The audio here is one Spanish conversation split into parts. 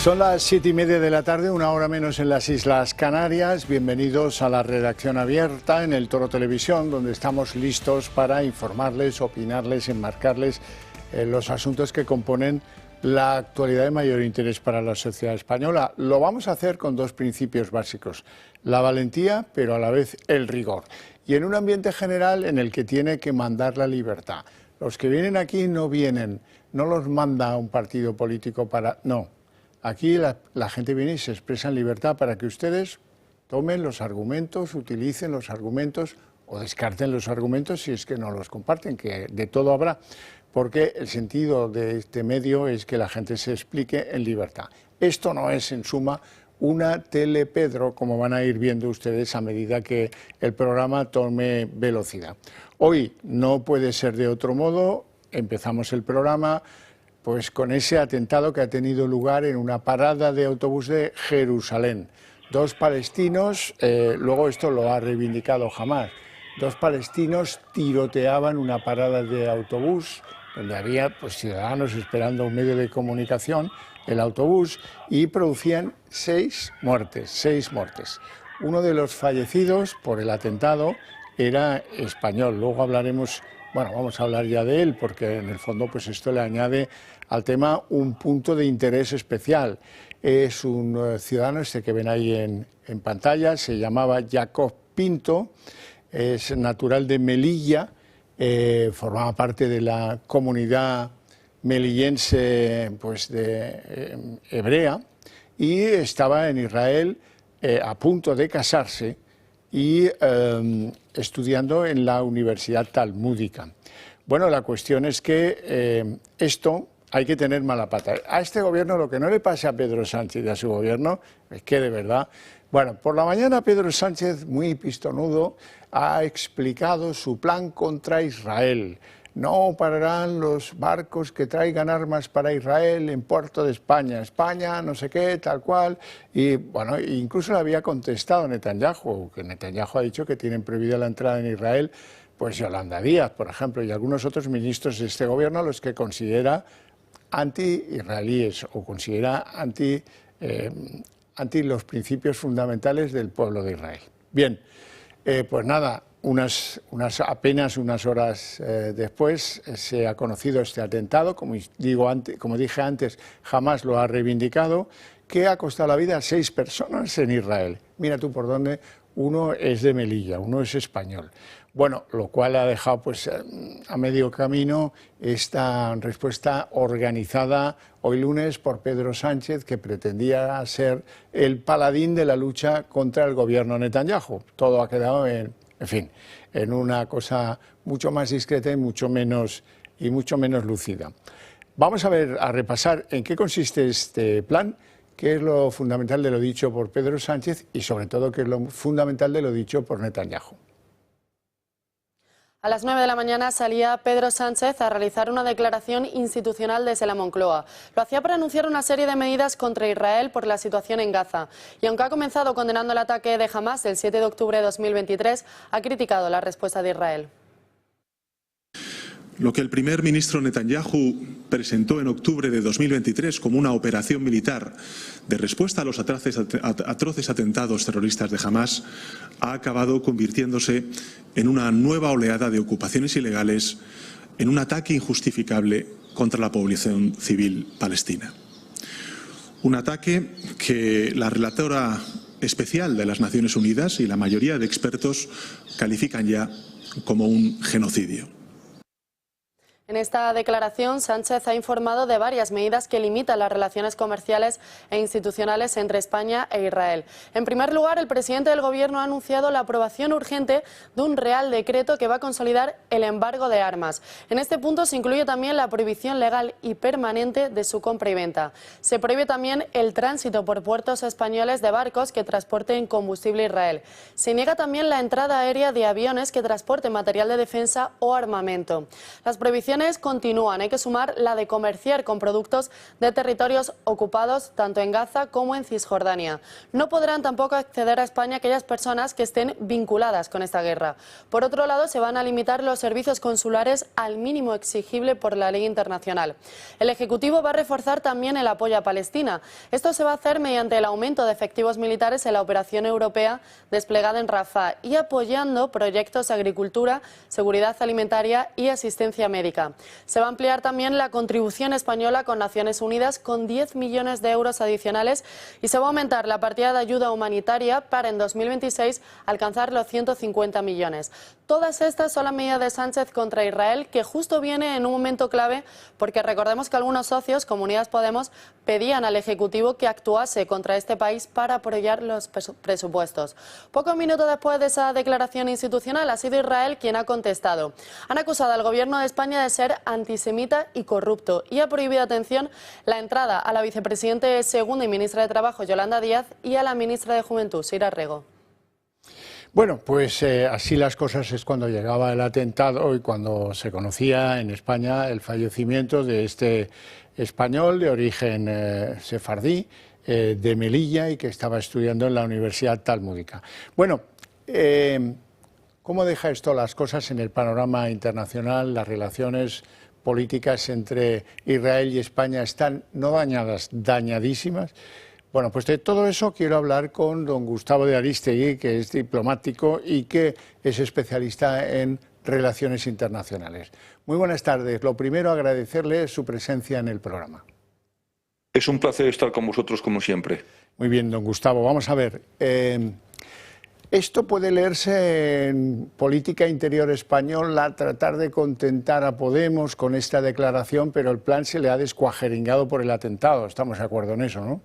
Son las 7:30 de la tarde, una hora menos en las Islas Canarias. Bienvenidos a la redacción abierta en el Toro Televisión, donde estamos listos para informarles, opinarles, enmarcarles los asuntos que componen la actualidad de mayor interés para la sociedad española. Lo vamos a hacer con dos principios básicos: la valentía, pero a la vez el rigor. Y en un ambiente general en el que tiene que mandar la libertad. Los que vienen aquí no vienen, no los manda un partido político para... No. Aquí la gente viene y se expresa en libertad para que ustedes tomen los argumentos, utilicen los argumentos o descarten los argumentos si es que no los comparten, que de todo habrá, porque el sentido de este medio es que la gente se explique en libertad. Esto no es, en suma, una telepedro, como van a ir viendo ustedes a medida que el programa tome velocidad. Hoy no puede ser de otro modo. Empezamos el programa pues con ese atentado que ha tenido lugar en una parada de autobús de Jerusalén. Dos palestinos, luego esto lo ha reivindicado Hamás, dos palestinos tiroteaban una parada de autobús donde había pues ciudadanos esperando un medio de comunicación, el autobús, y producían seis muertes. Uno de los fallecidos por el atentado era español. Luego hablaremos, bueno, vamos a hablar ya de él, porque en el fondo pues esto le añade al tema un punto de interés especial. Es un ciudadano, este que ven ahí en pantalla, se llamaba Jacob Pinto, es natural de Melilla, formaba parte de la comunidad melillense pues de hebrea, y estaba en Israel a punto de casarse y estudiando en la Universidad Talmúdica. Bueno, la cuestión es que esto hay que tener mala pata. A este gobierno lo que no le pasa a Pedro Sánchez y a su gobierno es que de verdad... Bueno, por la mañana Pedro Sánchez, muy pistonudo, ha explicado su plan contra Israel. No pararán los barcos que traigan armas para Israel en puerto de España. España, no sé qué, tal cual. Y bueno, incluso le había contestado Netanyahu, que Netanyahu ha dicho que tienen prohibida la entrada en Israel, pues Yolanda Díaz, por ejemplo, y algunos otros ministros de este gobierno, a los que considera anti-israelíes o considera anti los principios fundamentales del pueblo de Israel. Bien, pues nada, apenas unas horas después se ha conocido este atentado, como dije antes, Hamás lo ha reivindicado, que ha costado la vida a 6 personas en Israel. Mira tú por dónde, uno es de Melilla, uno es español. Bueno, lo cual ha dejado pues a medio camino esta respuesta organizada hoy lunes por Pedro Sánchez, que pretendía ser el paladín de la lucha contra el gobierno Netanyahu. Todo ha quedado en fin, en una cosa mucho más discreta y mucho menos lúcida. Vamos a repasar en qué consiste este plan, qué es lo fundamental de lo dicho por Pedro Sánchez y sobre todo qué es lo fundamental de lo dicho por Netanyahu. A las 9 de la mañana salía Pedro Sánchez a realizar una declaración institucional desde la Moncloa. Lo hacía para anunciar una serie de medidas contra Israel por la situación en Gaza. Y aunque ha comenzado condenando el ataque de Hamás el 7 de octubre de 2023, ha criticado la respuesta de Israel. Lo que el primer ministro Netanyahu presentó en octubre de 2023 como una operación militar de respuesta a los atroces atentados terroristas de Hamás ha acabado convirtiéndose en una nueva oleada de ocupaciones ilegales, en un ataque injustificable contra la población civil palestina. Un ataque que la relatora especial de las Naciones Unidas y la mayoría de expertos califican ya como un genocidio. En esta declaración, Sánchez ha informado de varias medidas que limitan las relaciones comerciales e institucionales entre España e Israel. En primer lugar, el presidente del Gobierno ha anunciado la aprobación urgente de un Real Decreto que va a consolidar el embargo de armas. En este punto se incluye también la prohibición legal y permanente de su compra y venta. Se prohíbe también el tránsito por puertos españoles de barcos que transporten combustible a Israel. Se niega también la entrada aérea de aviones que transporten material de defensa o armamento. Las prohibiciones sanciones continúan. Hay que sumar la de comerciar con productos de territorios ocupados tanto en Gaza como en Cisjordania. No podrán tampoco acceder a España aquellas personas que estén vinculadas con esta guerra. Por otro lado, se van a limitar los servicios consulares al mínimo exigible por la ley internacional. El Ejecutivo va a reforzar también el apoyo a Palestina. Esto se va a hacer mediante el aumento de efectivos militares en la operación europea desplegada en Rafah y apoyando proyectos de agricultura, seguridad alimentaria y asistencia médica. Se va a ampliar también la contribución española con Naciones Unidas con 10 millones de euros adicionales y se va a aumentar la partida de ayuda humanitaria para en 2026 alcanzar los 150 millones. Todas estas son las medidas de Sánchez contra Israel, que justo viene en un momento clave porque recordemos que algunos socios, como Unidas Podemos, pedían al Ejecutivo que actuase contra este país para apoyar los presupuestos. Pocos minutos después de esa declaración institucional ha sido Israel quien ha contestado. Han acusado al gobierno de España de ser antisemita y corrupto y ha prohibido, atención, la entrada a la vicepresidenta segunda y ministra de Trabajo, Yolanda Díaz, y a la ministra de Juventud, Sira Rego. Bueno, pues así las cosas es cuando llegaba el atentado y cuando se conocía en España el fallecimiento de este español de origen sefardí, de Melilla, y que estaba estudiando en la Universidad Talmúdica. Bueno, ¿cómo deja esto las cosas en el panorama internacional? Las relaciones políticas entre Israel y España están no dañadas, dañadísimas. Bueno, pues de todo eso quiero hablar con don Gustavo de Arístegui, que es diplomático y que es especialista en relaciones internacionales. Muy buenas tardes. Lo primero, agradecerle su presencia en el programa. Es un placer estar con vosotros como siempre. Muy bien, don Gustavo. Vamos a ver. Esto puede leerse en política interior española, tratar de contentar a Podemos con esta declaración, pero el plan se le ha descuajeringado por el atentado. Estamos de acuerdo en eso, ¿no?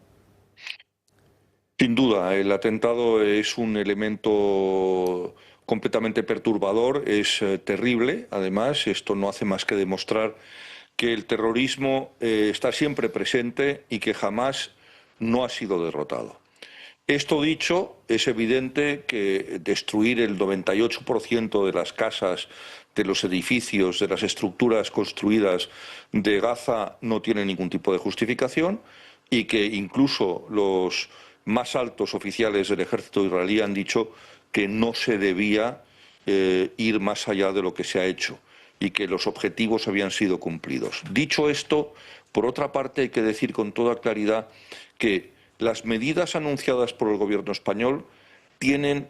Sin duda, el atentado es un elemento completamente perturbador, es terrible. Además, esto no hace más que demostrar que el terrorismo está siempre presente y que jamás no ha sido derrotado. Esto dicho, es evidente que destruir el 98% de las casas, de los edificios, de las estructuras construidas de Gaza no tiene ningún tipo de justificación y que incluso los más altos oficiales del ejército israelí han dicho que no se debía ir más allá de lo que se ha hecho y que los objetivos habían sido cumplidos. Dicho esto, por otra parte hay que decir con toda claridad que las medidas anunciadas por el gobierno español tienen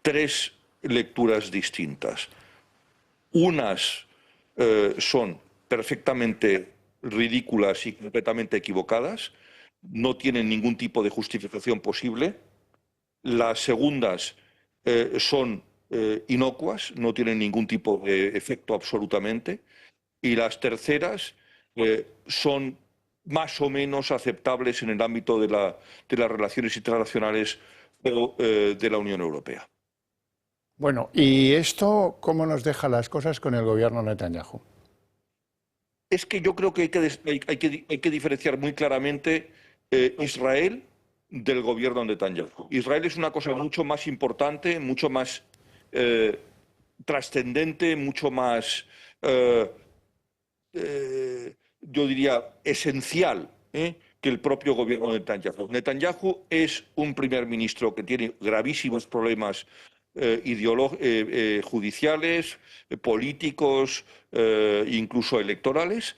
tres lecturas distintas. Unas son perfectamente ridículas y completamente equivocadas, no tienen ningún tipo de justificación posible. Las segundas son inocuas, no tienen ningún tipo de efecto absolutamente. Y las terceras son más o menos aceptables en el ámbito de las relaciones internacionales de la Unión Europea. Bueno, ¿y esto cómo nos deja las cosas con el gobierno Netanyahu? Es que yo creo que hay que diferenciar muy claramente Israel del gobierno de Netanyahu. Israel es una cosa mucho más importante, mucho más trascendente, mucho más, yo diría, esencial que el propio gobierno de Netanyahu. Netanyahu es un primer ministro que tiene gravísimos problemas judiciales, políticos, incluso electorales,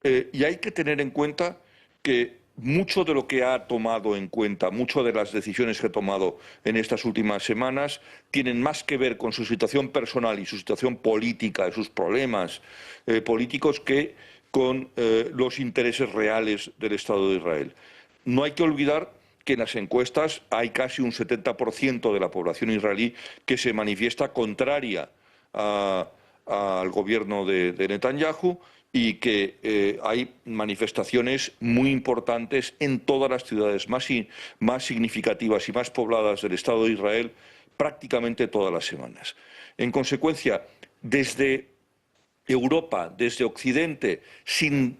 y hay que tener en cuenta que mucho de lo que ha tomado en cuenta, muchas de las decisiones que ha tomado en estas últimas semanas tienen más que ver con su situación personal y su situación política, sus problemas políticos, que con los intereses reales del Estado de Israel. No hay que olvidar que en las encuestas hay casi un 70% de la población israelí que se manifiesta contraria al gobierno de Netanyahu, y que hay manifestaciones muy importantes en todas las ciudades más significativas y más pobladas del Estado de Israel prácticamente todas las semanas. En consecuencia, desde Europa, desde Occidente, sin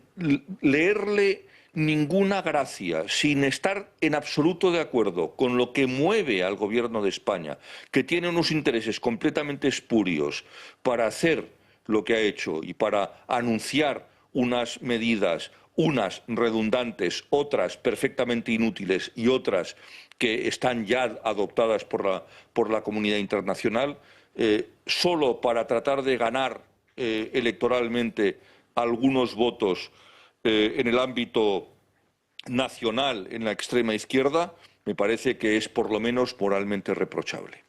leerle ninguna gracia, sin estar en absoluto de acuerdo con lo que mueve al gobierno de España, que tiene unos intereses completamente espurios para hacer lo que ha hecho y para anunciar unas medidas, unas redundantes, otras perfectamente inútiles y otras que están ya adoptadas por la comunidad internacional, solo para tratar de ganar electoralmente algunos votos en el ámbito nacional en la extrema izquierda, me parece que es por lo menos moralmente reprochable.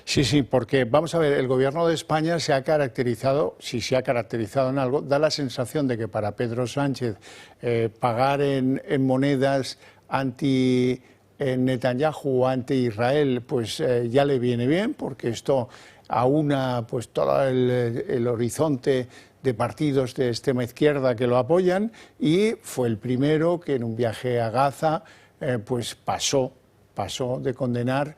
Sí, sí, porque vamos a ver, el gobierno de España se ha caracterizado, si se ha caracterizado en algo, da la sensación de que para Pedro Sánchez pagar en monedas anti Netanyahu o anti Israel, pues ya le viene bien, porque esto aúna pues todo el horizonte de partidos de extrema izquierda que lo apoyan, y fue el primero que en un viaje a Gaza pues pasó de condenar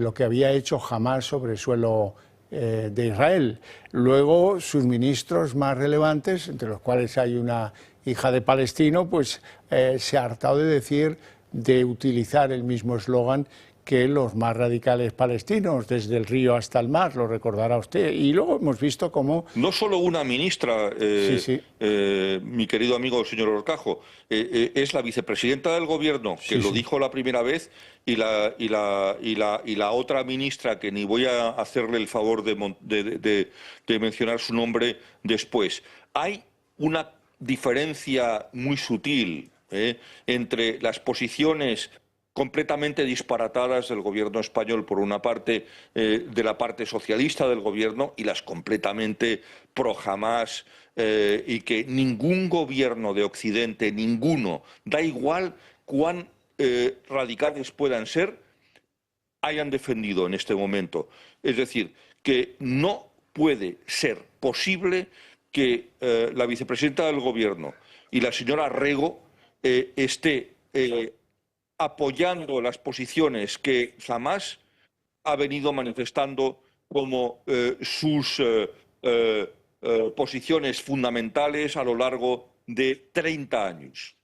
lo que había hecho Hamás sobre el suelo de Israel. Luego sus ministros más relevantes, entre los cuales hay una hija de palestino, pues se ha hartado de utilizar el mismo eslogan que los más radicales palestinos, desde el río hasta el mar, lo recordará usted. Y luego hemos visto cómo... No solo una ministra, sí. Mi querido amigo señor Horcajo, es la vicepresidenta del Gobierno, que lo dijo la primera vez, y la otra ministra, que ni voy a hacerle el favor de mencionar su nombre después. Hay una diferencia muy sutil entre las posiciones completamente disparatadas del gobierno español, por una parte, de la parte socialista del gobierno, y las completamente pro-Hamás, y que ningún gobierno de Occidente, ninguno, da igual cuán radicales puedan ser, hayan defendido en este momento. Es decir, que no puede ser posible que la vicepresidenta del gobierno y la señora Rego esté apoyando las posiciones que Hamás ha venido manifestando como sus posiciones fundamentales a lo largo de 40 años.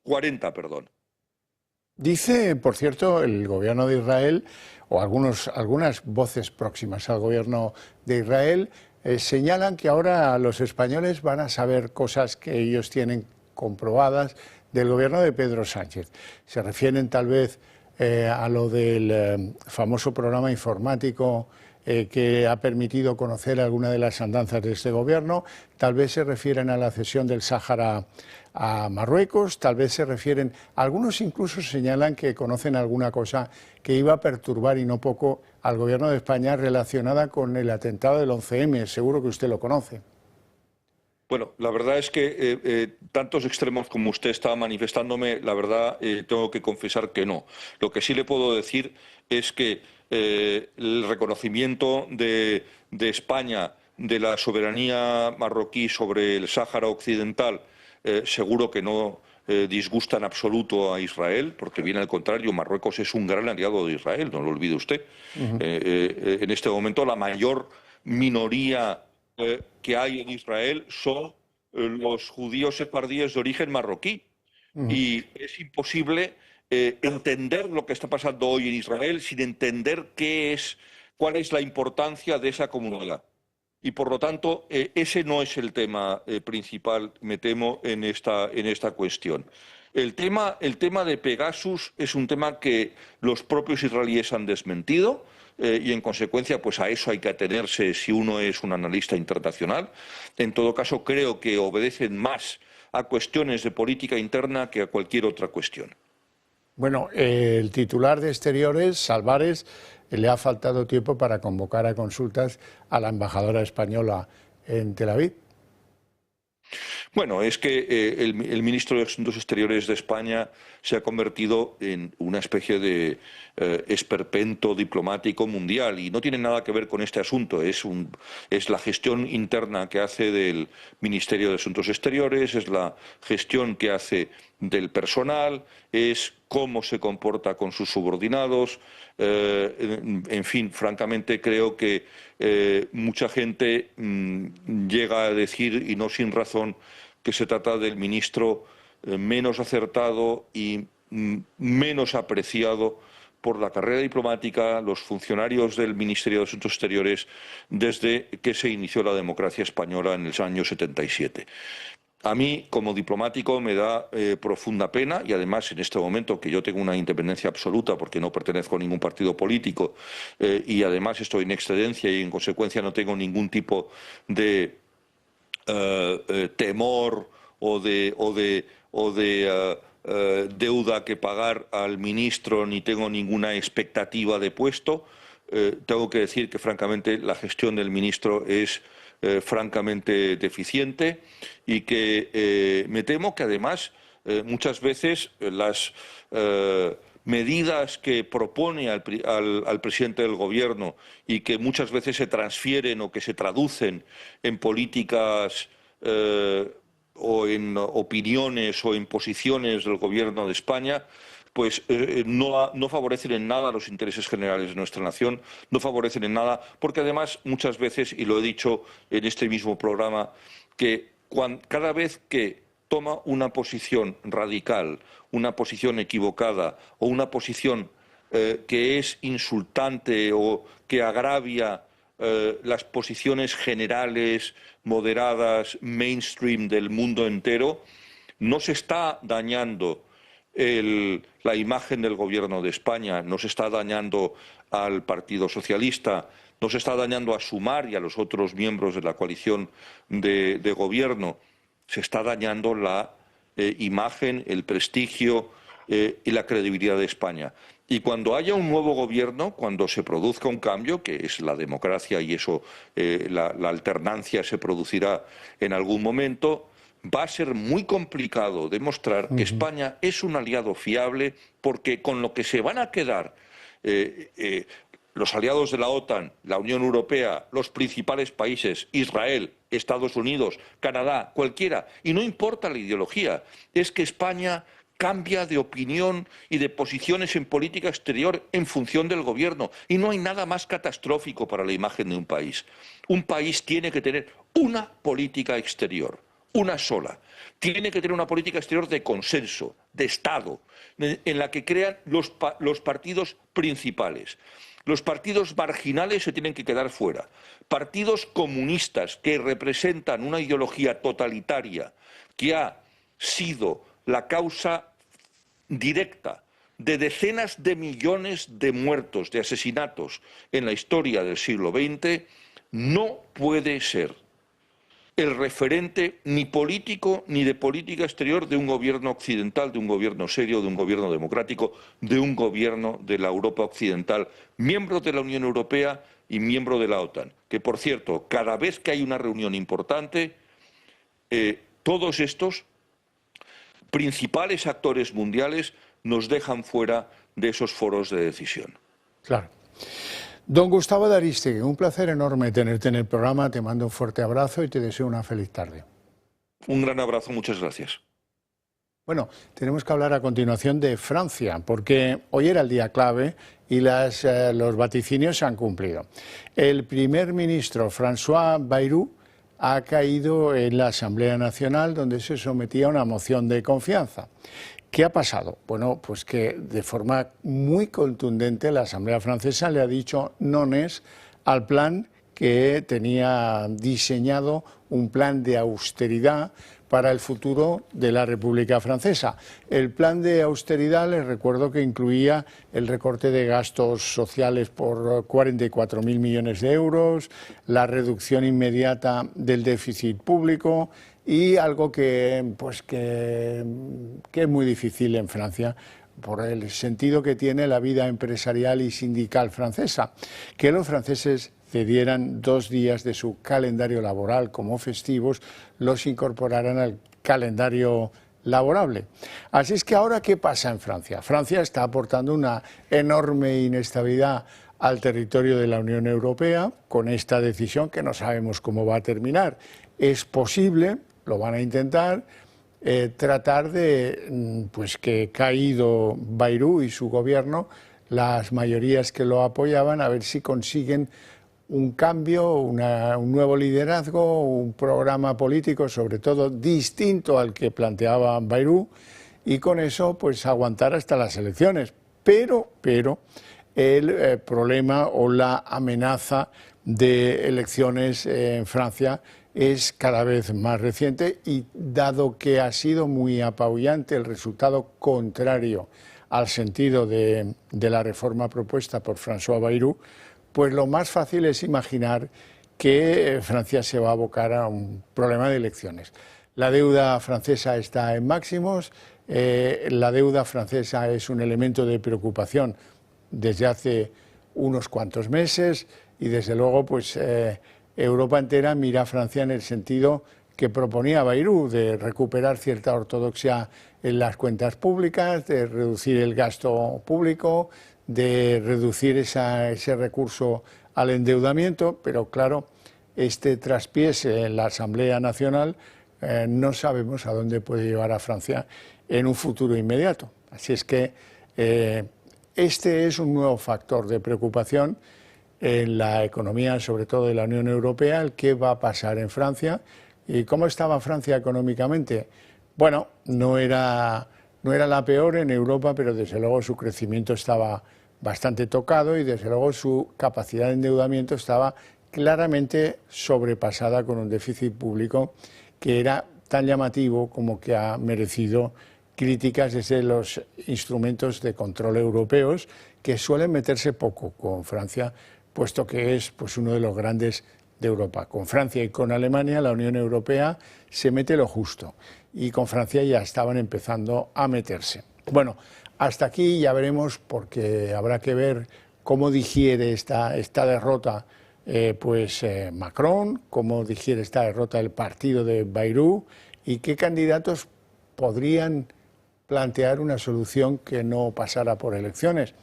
Dice, por cierto, el gobierno de Israel, o algunas voces próximas al gobierno de Israel, señalan que ahora los españoles van a saber cosas que ellos tienen comprobadas del gobierno de Pedro Sánchez. Se refieren tal vez a lo del famoso programa informático que ha permitido conocer alguna de las andanzas de este gobierno, tal vez se refieren a la cesión del Sáhara a Marruecos, tal vez se refieren, algunos incluso señalan que conocen alguna cosa que iba a perturbar y no poco al gobierno de España relacionada con el atentado del 11M, seguro que usted lo conoce. Bueno, la verdad es que tantos extremos como usted está manifestándome, la verdad tengo que confesar que no. Lo que sí le puedo decir es que el reconocimiento de España de la soberanía marroquí sobre el Sáhara Occidental seguro que no disgusta en absoluto a Israel, porque bien al contrario, Marruecos es un gran aliado de Israel, no lo olvide usted. En este momento la mayor minoría que hay en Israel son los judíos sefardíes de origen marroquí. Y es imposible entender lo que está pasando hoy en Israel sin entender cuál es la importancia de esa comunidad. Y por lo tanto, ese no es el tema principal, me temo, en esta cuestión. El tema de Pegasus es un tema que los propios israelíes han desmentido. Y en consecuencia pues a eso hay que atenerse si uno es un analista internacional. En todo caso creo que obedecen más a cuestiones de política interna que a cualquier otra cuestión. Bueno, el titular de Exteriores, Álvarez, le ha faltado tiempo para convocar a consultas a la embajadora española en Tel Aviv. Bueno, es que el ministro de Asuntos Exteriores de España se ha convertido en una especie de esperpento diplomático mundial y no tiene nada que ver con este asunto. Es la gestión interna que hace del Ministerio de Asuntos Exteriores, es la gestión que hace del personal, es cómo se comporta con sus subordinados. En fin, francamente creo que mucha gente llega a decir, y no sin razón, que se trata del ministro menos acertado y menos apreciado por la carrera diplomática, los funcionarios del Ministerio de Asuntos Exteriores desde que se inició la democracia española en el año 77. A mí, como diplomático, me da profunda pena, y además en este momento que yo tengo una independencia absoluta porque no pertenezco a ningún partido político y además estoy en excedencia y en consecuencia no tengo ningún tipo de temor o de deuda que pagar al ministro, ni tengo ninguna expectativa de puesto. Tengo que decir que francamente la gestión del ministro es francamente deficiente y que me temo que además muchas veces las medidas que propone al presidente del Gobierno y que muchas veces se transfieren o que se traducen en políticas o en opiniones o en posiciones del Gobierno de España, pues no favorecen en nada los intereses generales de nuestra nación, no favorecen en nada, porque además muchas veces, y lo he dicho en este mismo programa, que cada vez que toma una posición radical, una posición equivocada o una posición que es insultante o que agravia las posiciones generales, moderadas, mainstream del mundo entero, no se está dañando la imagen del Gobierno de España, no se está dañando al Partido Socialista, no se está dañando a Sumar y a los otros miembros de la coalición de Gobierno, se está dañando la imagen, el prestigio y la credibilidad de España. Y cuando haya un nuevo gobierno, cuando se produzca un cambio, que es la democracia y eso, la alternancia se producirá en algún momento, va a ser muy complicado demostrar que España es un aliado fiable, porque con lo que se van a quedar los aliados de la OTAN, la Unión Europea, los principales países, Israel, Estados Unidos, Canadá, cualquiera, y no importa la ideología, es que España cambia de opinión y de posiciones en política exterior en función del gobierno. Y no hay nada más catastrófico para la imagen de un país. Un país tiene que tener una política exterior, una sola. Tiene que tener una política exterior de consenso, de Estado, en la que crean los partidos principales. Los partidos marginales se tienen que quedar fuera. Partidos comunistas que representan una ideología totalitaria que ha sido la causa directa de decenas de millones de muertos, de asesinatos en la historia del siglo XX, no puede ser el referente ni político ni de política exterior de un gobierno occidental, de un gobierno serio, de un gobierno democrático, de un gobierno de la Europa occidental, miembro de la Unión Europea y miembro de la OTAN. Que, por cierto, cada vez que hay una reunión importante, todos estos principales actores mundiales nos dejan fuera de esos foros de decisión. Claro. Don Gustavo de Arístegui, un placer enorme tenerte en el programa, te mando un fuerte abrazo y te deseo una feliz tarde. Un gran abrazo, muchas gracias. Bueno, tenemos que hablar a continuación de Francia, porque hoy era el día clave y los vaticinios se han cumplido. El primer ministro François Bayrou ha caído en la Asamblea Nacional, donde se sometía a una moción de confianza. ¿Qué ha pasado? Bueno, pues que de forma muy contundente la Asamblea francesa le ha dicho nones al plan que tenía diseñado, un plan de austeridad para el futuro de la República Francesa. El plan de austeridad, les recuerdo que incluía el recorte de gastos sociales por 44.000 millones de euros, la reducción inmediata del déficit público y algo que es muy difícil en Francia, por el sentido que tiene la vida empresarial y sindical francesa, que los franceses cedieran 2 días de su calendario laboral como festivos, los incorporaran al calendario laborable. Así es que ahora, ¿qué pasa en Francia? Francia está aportando una enorme inestabilidad al territorio de la Unión Europea con esta decisión que no sabemos cómo va a terminar. Es posible, lo van a intentar, tratar de que caído Bayrou y su gobierno, las mayorías que lo apoyaban, a ver si consiguen un cambio, un nuevo liderazgo, un programa político, sobre todo distinto al que planteaba Bayrou, y con eso pues aguantar hasta las elecciones. pero el problema o la amenaza de elecciones en Francia es cada vez más reciente y dado que ha sido muy apabullante el resultado contrario al sentido de la reforma propuesta por François Bayrou, pues lo más fácil es imaginar que Francia se va a abocar a un problema de elecciones. La deuda francesa está en máximos, la deuda francesa es un elemento de preocupación desde hace unos cuantos meses y desde luego pues Europa entera mira a Francia en el sentido que proponía Bayrou, de recuperar cierta ortodoxia en las cuentas públicas, de reducir el gasto público, de reducir ese recurso al endeudamiento, pero claro, este traspiés en la Asamblea Nacional no sabemos a dónde puede llevar a Francia en un futuro inmediato. Así es que este es un nuevo factor de preocupación en la economía, sobre todo de la Unión Europea, el qué va a pasar en Francia. ¿Y cómo estaba Francia económicamente? Bueno, no era la peor en Europa, pero desde luego su crecimiento estaba bastante tocado y desde luego su capacidad de endeudamiento estaba claramente sobrepasada con un déficit público que era tan llamativo como que ha merecido críticas desde los instrumentos de control europeos, que suelen meterse poco con Francia, puesto que es pues, uno de los grandes de Europa. Con Francia y con Alemania la Unión Europea se mete lo justo y con Francia ya estaban empezando a meterse. Bueno, hasta aquí ya veremos, porque habrá que ver cómo digiere esta derrota Macron, cómo digiere esta derrota el partido de Bayrou y qué candidatos podrían plantear una solución que no pasara por elecciones,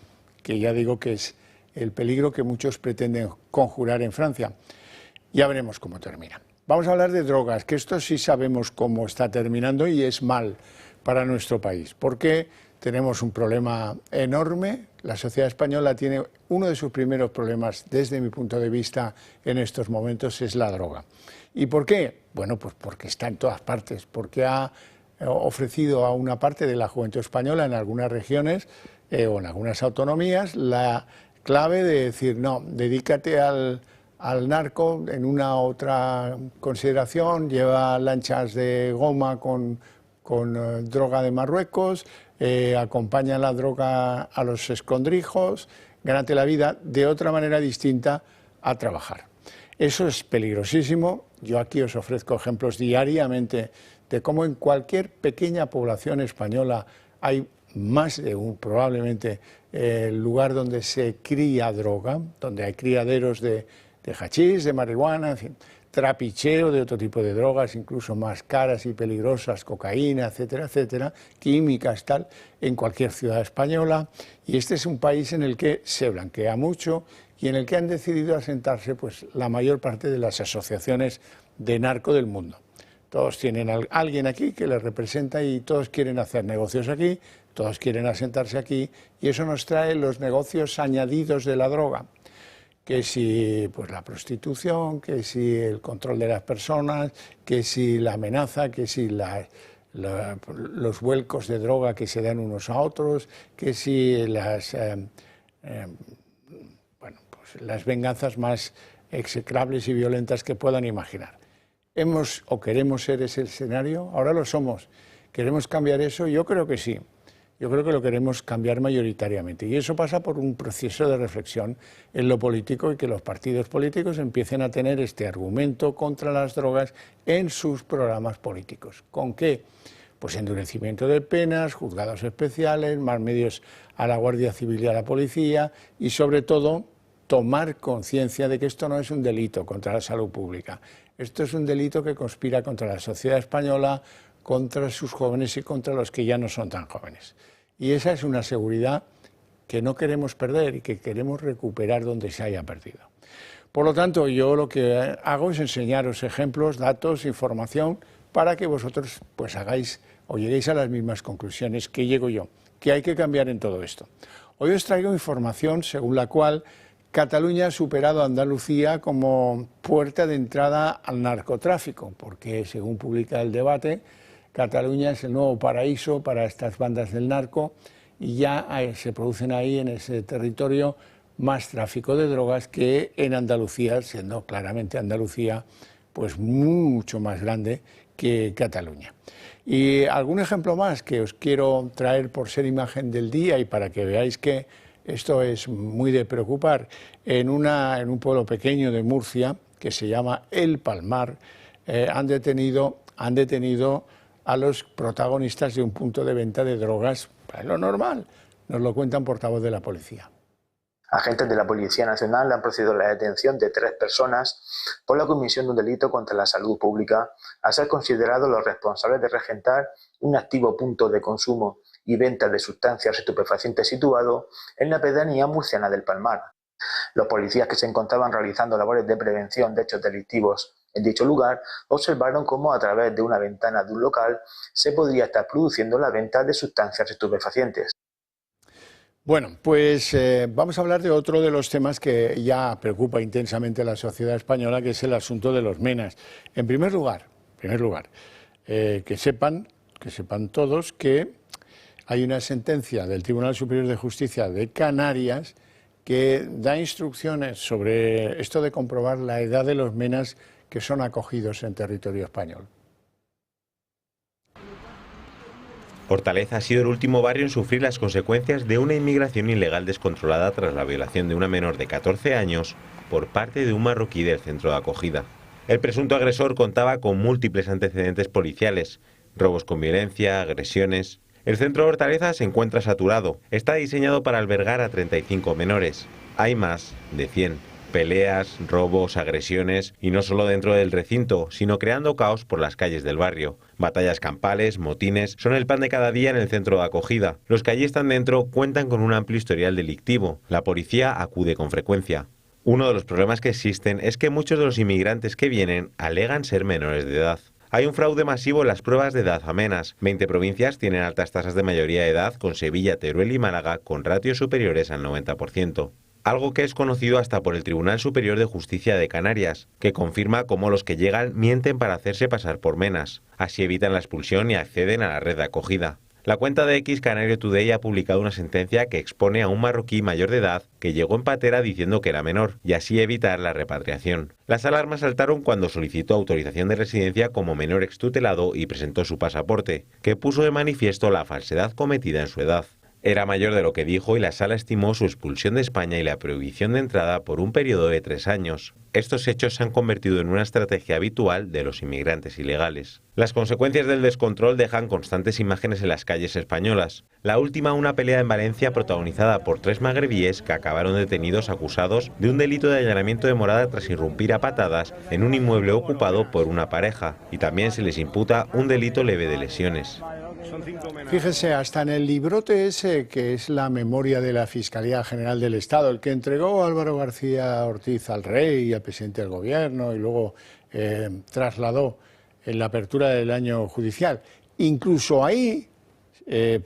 que ya digo que es el peligro que muchos pretenden conjurar en Francia. Ya veremos cómo termina. Vamos a hablar de drogas, que esto sí sabemos cómo está terminando y es mal para nuestro país, porque tenemos un problema enorme. La sociedad española tiene uno de sus primeros problemas, desde mi punto de vista, en estos momentos, es la droga. ¿Y por qué? Bueno, pues porque está en todas partes, porque ha ofrecido a una parte de la juventud española en algunas regiones o en algunas autonomías la clave de decir, no, dedícate al narco en una otra consideración, lleva lanchas de goma con droga de Marruecos, acompaña la droga a los escondrijos, gánate la vida de otra manera distinta a trabajar. Eso es peligrosísimo. Yo aquí os ofrezco ejemplos diariamente de cómo en cualquier pequeña población española hay más de un, probablemente, lugar donde se cría droga, donde hay criaderos de hachís, de marihuana, en fin, trapicheo de otro tipo de drogas, incluso más caras y peligrosas, cocaína, etcétera, etcétera, químicas, tal, en cualquier ciudad española. Y este es un país en el que se blanquea mucho y en el que han decidido asentarse pues, la mayor parte de las asociaciones de narco del mundo. Todos tienen a alguien aquí que les representa y todos quieren hacer negocios aquí, todos quieren asentarse aquí y eso nos trae los negocios añadidos de la droga. Que si pues, la prostitución, que si el control de las personas, que si la amenaza, que si los vuelcos de droga que se dan unos a otros, que si las venganzas más execrables y violentas que puedan imaginar. ¿Hemos o queremos ser ese escenario? Ahora lo somos. ¿Queremos cambiar eso? Yo creo que sí. Yo creo que lo queremos cambiar mayoritariamente y eso pasa por un proceso de reflexión en lo político y que los partidos políticos empiecen a tener este argumento contra las drogas en sus programas políticos. ¿Con qué? Pues endurecimiento de penas, juzgados especiales, más medios a la Guardia Civil y a la policía y sobre todo tomar conciencia de que esto no es un delito contra la salud pública. Esto es un delito que conspira contra la sociedad española, contra sus jóvenes y contra los que ya no son tan jóvenes. Y esa es una seguridad que no queremos perder y que queremos recuperar donde se haya perdido. Por lo tanto, yo lo que hago es enseñaros ejemplos, datos, información, para que vosotros pues hagáis o lleguéis a las mismas conclusiones que llego yo, que hay que cambiar en todo esto. Hoy os traigo información según la cual Cataluña ha superado a Andalucía como puerta de entrada al narcotráfico, porque según publica El Debate, Cataluña es el nuevo paraíso para estas bandas del narco y ya se producen ahí en ese territorio más tráfico de drogas que en Andalucía, siendo claramente Andalucía pues mucho más grande que Cataluña. Y algún ejemplo más que os quiero traer por ser imagen del día y para que veáis que esto es muy de preocupar. En un pueblo pequeño de Murcia, que se llama El Palmar, han detenido a los protagonistas de un punto de venta de drogas, es lo normal, nos lo cuenta un portavoz de la policía. Agentes de la Policía Nacional han procedido a la detención de 3 personas por la comisión de un delito contra la salud pública, a ser considerados los responsables de regentar un activo punto de consumo y venta de sustancias estupefacientes situado en la pedanía murciana del Palmar. Los policías que se encontraban realizando labores de prevención de hechos delictivos en dicho lugar observaron cómo a través de una ventana de un local se podría estar produciendo la venta de sustancias estupefacientes. Bueno, pues vamos a hablar de otro de los temas que ya preocupa intensamente a la sociedad española, que es el asunto de los menas. En primer lugar, que sepan todos que hay una sentencia del Tribunal Superior de Justicia de Canarias que da instrucciones sobre esto de comprobar la edad de los menas que son acogidos en territorio español. Hortaleza ha sido el último barrio en sufrir las consecuencias de una inmigración ilegal descontrolada tras la violación de una menor de 14 años por parte de un marroquí del centro de acogida. El presunto agresor contaba con múltiples antecedentes policiales, robos con violencia, agresiones. El centro de Hortaleza se encuentra saturado. Está diseñado para albergar a 35 menores. Hay más de 100. Peleas, robos, agresiones, y no solo dentro del recinto, sino creando caos por las calles del barrio. Batallas campales, motines, son el pan de cada día en el centro de acogida. Los que allí están dentro cuentan con un amplio historial delictivo. La policía acude con frecuencia. Uno de los problemas que existen es que muchos de los inmigrantes que vienen alegan ser menores de edad. Hay un fraude masivo en las pruebas de edad amenas. 20 provincias tienen altas tasas de mayoría de edad, con Sevilla, Teruel y Málaga con ratios superiores al 90%. Algo que es conocido hasta por el Tribunal Superior de Justicia de Canarias, que confirma cómo los que llegan mienten para hacerse pasar por menas. Así evitan la expulsión y acceden a la red de acogida. La cuenta de X Canario Today ha publicado una sentencia que expone a un marroquí mayor de edad que llegó en patera diciendo que era menor, y así evitar la repatriación. Las alarmas saltaron cuando solicitó autorización de residencia como menor extutelado y presentó su pasaporte, que puso de manifiesto la falsedad cometida en su edad. Era mayor de lo que dijo y la sala estimó su expulsión de España y la prohibición de entrada por un periodo de 3 años. Estos hechos se han convertido en una estrategia habitual de los inmigrantes ilegales. Las consecuencias del descontrol dejan constantes imágenes en las calles españolas. La última, una pelea en Valencia protagonizada por 3 magrebíes que acabaron detenidos acusados de un delito de allanamiento de morada tras irrumpir a patadas en un inmueble ocupado por una pareja, y también se les imputa un delito leve de lesiones. Fíjese, hasta en el librote ese, que es la memoria de la Fiscalía General del Estado, el que entregó Álvaro García Ortiz al rey y al presidente del gobierno y luego trasladó en la apertura del año judicial, incluso ahí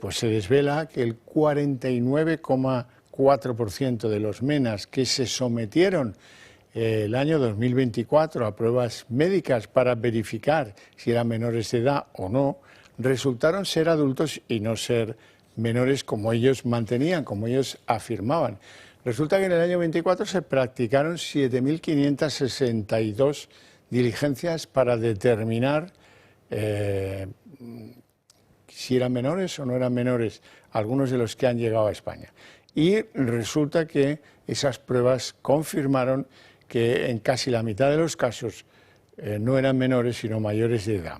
pues se desvela que el 49,4% de los menas que se sometieron el año 2024 a pruebas médicas para verificar si eran menores de edad o no, resultaron ser adultos y no ser menores como ellos mantenían, como ellos afirmaban. Resulta que en el año 24 se practicaron 7.562 diligencias para determinar si eran menores o no eran menores algunos de los que han llegado a España. Y resulta que esas pruebas confirmaron que en casi la mitad de los casos no eran menores sino mayores de edad.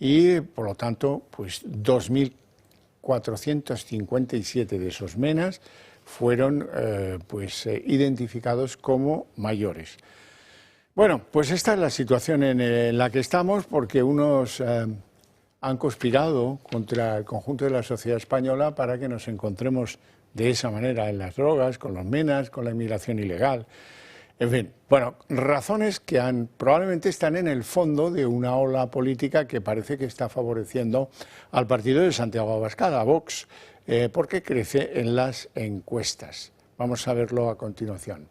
Y, por lo tanto, pues 2.457 de esos menas fueron identificados como mayores. Bueno, pues esta es la situación en la que estamos, porque unos han conspirado contra el conjunto de la sociedad española para que nos encontremos de esa manera en las drogas, con los menas, con la inmigración ilegal. En fin, bueno, razones que probablemente están en el fondo de una ola política que parece que está favoreciendo al partido de Santiago Abascal, a Vox, porque crece en las encuestas. Vamos a verlo a continuación.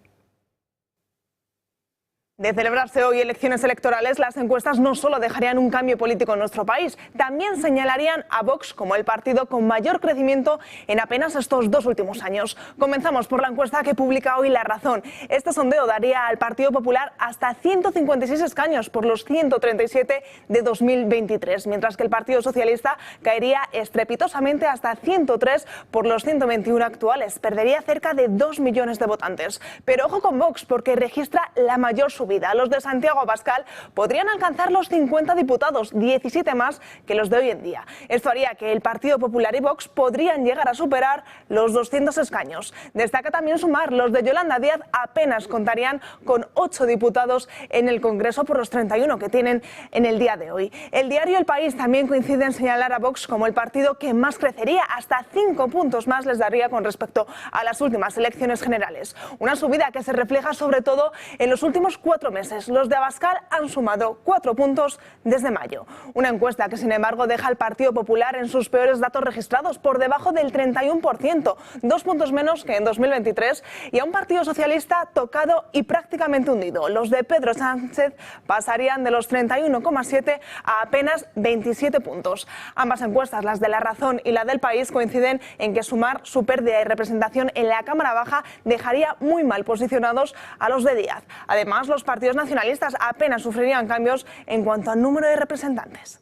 De celebrarse hoy elecciones electorales, las encuestas no solo dejarían un cambio político en nuestro país, también señalarían a Vox como el partido con mayor crecimiento en apenas estos 2 últimos años. Comenzamos por la encuesta que publica hoy La Razón. Este sondeo daría al Partido Popular hasta 156 escaños por los 137 de 2023, mientras que el Partido Socialista caería estrepitosamente hasta 103 por los 121 actuales. Perdería cerca de 2 millones de votantes. Pero ojo con Vox, porque registra la mayor subida. Los de Santiago Abascal podrían alcanzar los 50 diputados, 17 más que los de hoy en día. Esto haría que el Partido Popular y Vox podrían llegar a superar los 200 escaños. Destaca también Sumar. Los de Yolanda Díaz apenas contarían con 8 diputados en el Congreso por los 31 que tienen en el día de hoy. El diario El País también coincide en señalar a Vox como el partido que más crecería. Hasta 5 puntos más les daría con respecto a las últimas elecciones generales. Una subida que se refleja sobre todo en los últimos 4 meses. Los de Abascal han sumado 4 puntos desde mayo. Una encuesta que, sin embargo, deja al Partido Popular en sus peores datos registrados, por debajo del 31%, 2 puntos menos que en 2023, y a un Partido Socialista tocado y prácticamente hundido. Los de Pedro Sánchez pasarían de los 31,7 a apenas 27 puntos. Ambas encuestas, las de La Razón y la del País, coinciden en que Sumar su pérdida de representación en la Cámara Baja dejaría muy mal posicionados a los de Díaz. Además, los partidos nacionalistas apenas sufrirían cambios en cuanto al número de representantes.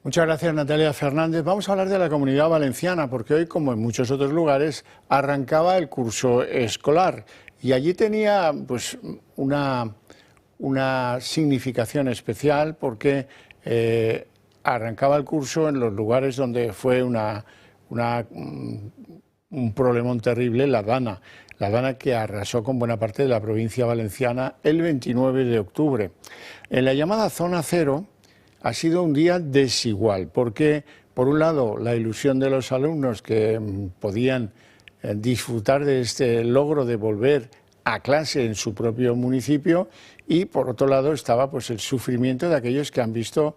Muchas gracias, Natalia Fernández. Vamos a hablar de la Comunidad Valenciana, porque hoy, como en muchos otros lugares, arrancaba el curso escolar y allí tenía pues una significación especial, porque arrancaba el curso en los lugares donde fue un problemón terrible, La Dana, que arrasó con buena parte de la provincia valenciana el 29 de octubre. En la llamada Zona Cero ha sido un día desigual, porque, por un lado, la ilusión de los alumnos que podían disfrutar de este logro de volver a clase en su propio municipio, y, por otro lado, estaba pues el sufrimiento de aquellos que han visto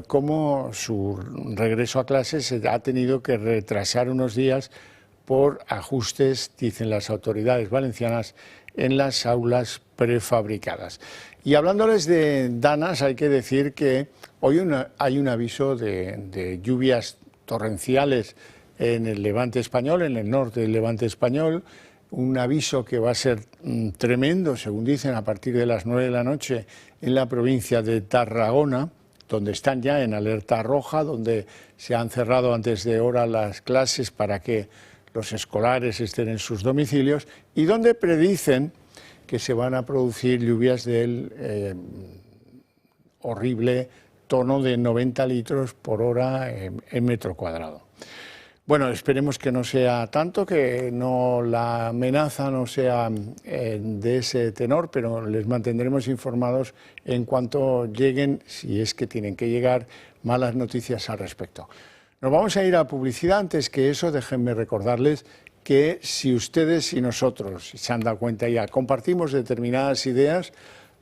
cómo su regreso a clase se ha tenido que retrasar unos días por ajustes, dicen las autoridades valencianas, en las aulas prefabricadas. Y hablándoles de danas, hay que decir que hoy hay un aviso de lluvias torrenciales en el Levante español, en el norte del Levante español, un aviso que va a ser tremendo, según dicen, a partir de las 9 de la noche en la provincia de Tarragona, donde están ya en alerta roja, donde se han cerrado antes de hora las clases para que los escolares estén en sus domicilios, y donde predicen que se van a producir lluvias del horrible tono de 90 litros por hora en metro cuadrado. Bueno, esperemos que no sea tanto, que la amenaza no sea de ese tenor, pero les mantendremos informados en cuanto lleguen, si es que tienen que llegar, malas noticias al respecto. Nos vamos a ir a publicidad. Antes que eso, déjenme recordarles que si ustedes y nosotros, si se han dado cuenta ya, compartimos determinadas ideas,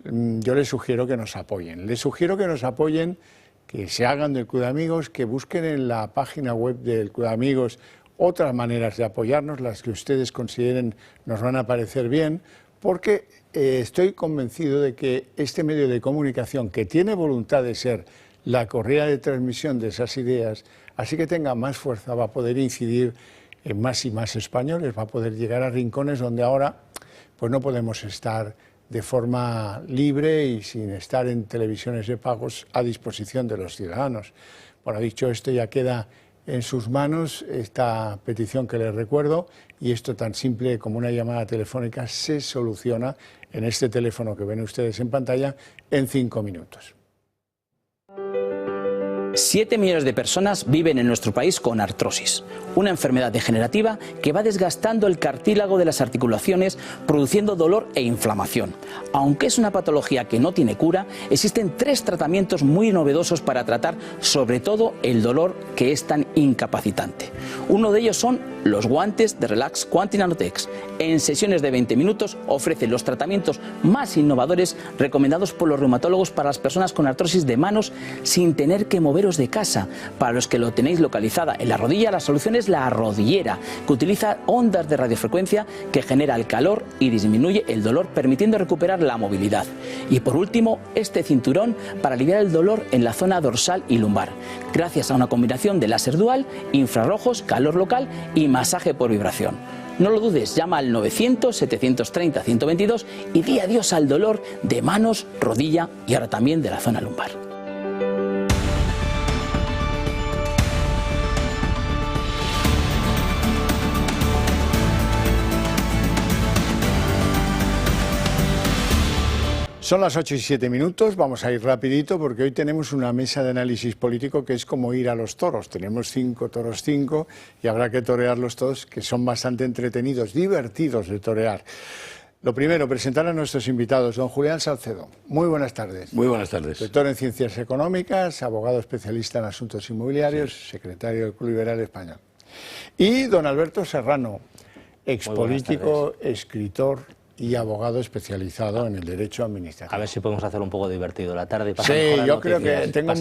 yo les sugiero que nos apoyen. Les sugiero que nos apoyen, que se hagan del Club de Amigos, que busquen en la página web del Club de Amigos otras maneras de apoyarnos, las que ustedes consideren nos van a parecer bien, porque estoy convencido de que este medio de comunicación, que tiene voluntad de ser la correa de transmisión de esas ideas, así que tenga más fuerza, va a poder incidir en más y más españoles, va a poder llegar a rincones donde ahora pues no podemos estar de forma libre y sin estar en televisiones de pagos a disposición de los ciudadanos. Bueno, dicho esto, ya queda en sus manos esta petición que les recuerdo, y esto tan simple como una llamada telefónica se soluciona en este teléfono que ven ustedes en pantalla en 5 minutos. 7 millones de personas viven en nuestro país con artrosis, una enfermedad degenerativa que va desgastando el cartílago de las articulaciones, produciendo dolor e inflamación. Aunque es una patología que no tiene cura, existen 3 tratamientos muy novedosos para tratar sobre todo el dolor, que es tan incapacitante. Uno de ellos son los guantes de Relax Quanti Nanotex. En sesiones de 20 minutos ofrecen los tratamientos más innovadores recomendados por los reumatólogos para las personas con artrosis de manos, sin tener que mover los de casa, para los que lo tenéis localizada en la rodilla, la solución es la rodillera, que utiliza ondas de radiofrecuencia que genera el calor y disminuye el dolor, permitiendo recuperar la movilidad. Y por último, este cinturón para aliviar el dolor en la zona dorsal y lumbar, gracias a una combinación de láser dual, infrarrojos, calor local y masaje por vibración. No lo dudes, llama al 900-730-122 y di adiós al dolor de manos, rodilla y ahora también de la zona lumbar. Son las 8 y 7 minutos, vamos a ir rapidito porque hoy tenemos una mesa de análisis político que es como ir a los toros. Tenemos 5 toros, y habrá que torearlos todos, que son bastante entretenidos, divertidos de torear. Lo primero, presentar a nuestros invitados. Don Julián Salcedo, muy buenas tardes. Muy buenas tardes. Doctor en Ciencias Económicas, abogado especialista en asuntos inmobiliarios, secretario del Club Liberal Español. Y don Alberto Serrano, expolítico, escritor y abogado especializado en el derecho administrativo. A ver si podemos hacer un poco divertido la tarde. Sí, yo creo que tengo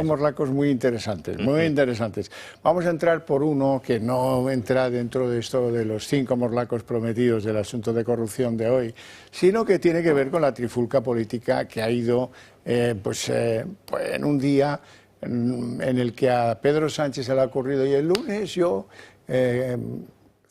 morlacos muy interesantes, muy interesantes. Vamos a entrar por uno que no entra dentro de esto de los 5 morlacos prometidos del asunto de corrupción de hoy, sino que tiene que ver con la trifulca política que ha ido en un día en el que a Pedro Sánchez se le ha ocurrido, y el lunes yo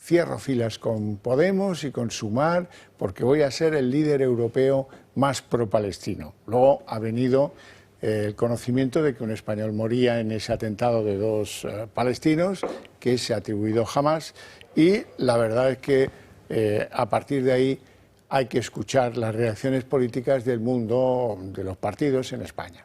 cierro filas con Podemos y con Sumar porque voy a ser el líder europeo más pro-palestino. Luego ha venido el conocimiento de que un español moría en ese atentado de 2 palestinos que se ha atribuido a Hamas, y la verdad es que a partir de ahí hay que escuchar las reacciones políticas del mundo, de los partidos en España.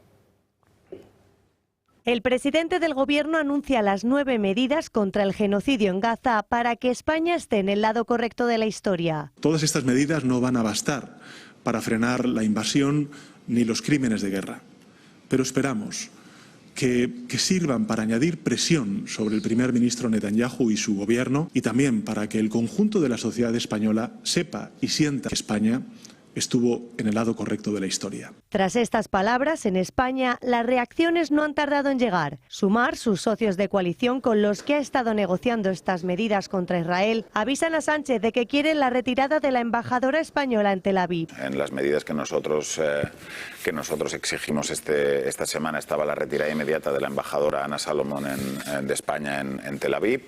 El presidente del Gobierno anuncia las 9 medidas contra el genocidio en Gaza para que España esté en el lado correcto de la historia. Todas estas medidas no van a bastar para frenar la invasión ni los crímenes de guerra, pero esperamos que sirvan para añadir presión sobre el primer ministro Netanyahu y su gobierno, y también para que el conjunto de la sociedad española sepa y sienta que España estuvo en el lado correcto de la historia. Tras estas palabras, en España, las reacciones no han tardado en llegar. Sumar, sus socios de coalición con los que ha estado negociando estas medidas contra Israel, avisan a Sánchez de que quieren la retirada de la embajadora española en Tel Aviv. En las medidas que nosotros exigimos esta semana estaba la retirada inmediata de la embajadora Ana Salomón de España en Tel Aviv.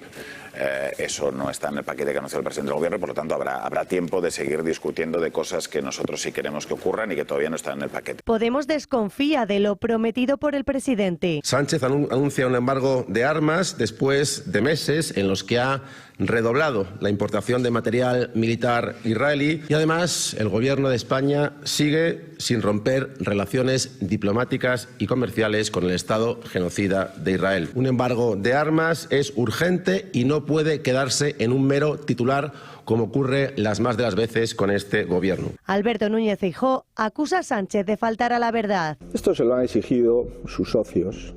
Eso no está en el paquete que anunció el presidente del Gobierno, por lo tanto habrá tiempo de seguir discutiendo de cosas que nosotros sí queremos que ocurran y que todavía no están en el paquete. Podemos desconfía de lo prometido por el presidente. Sánchez anuncia un embargo de armas después de meses en los que ha redoblado la importación de material militar israelí, y además el Gobierno de España sigue sin romper relaciones diplomáticas y comerciales con el Estado genocida de Israel. Un embargo de armas es urgente y no puede quedarse en un mero titular, como ocurre las más de las veces con este Gobierno. Alberto Núñez Feijóo acusa a Sánchez de faltar a la verdad. Esto se lo han exigido sus socios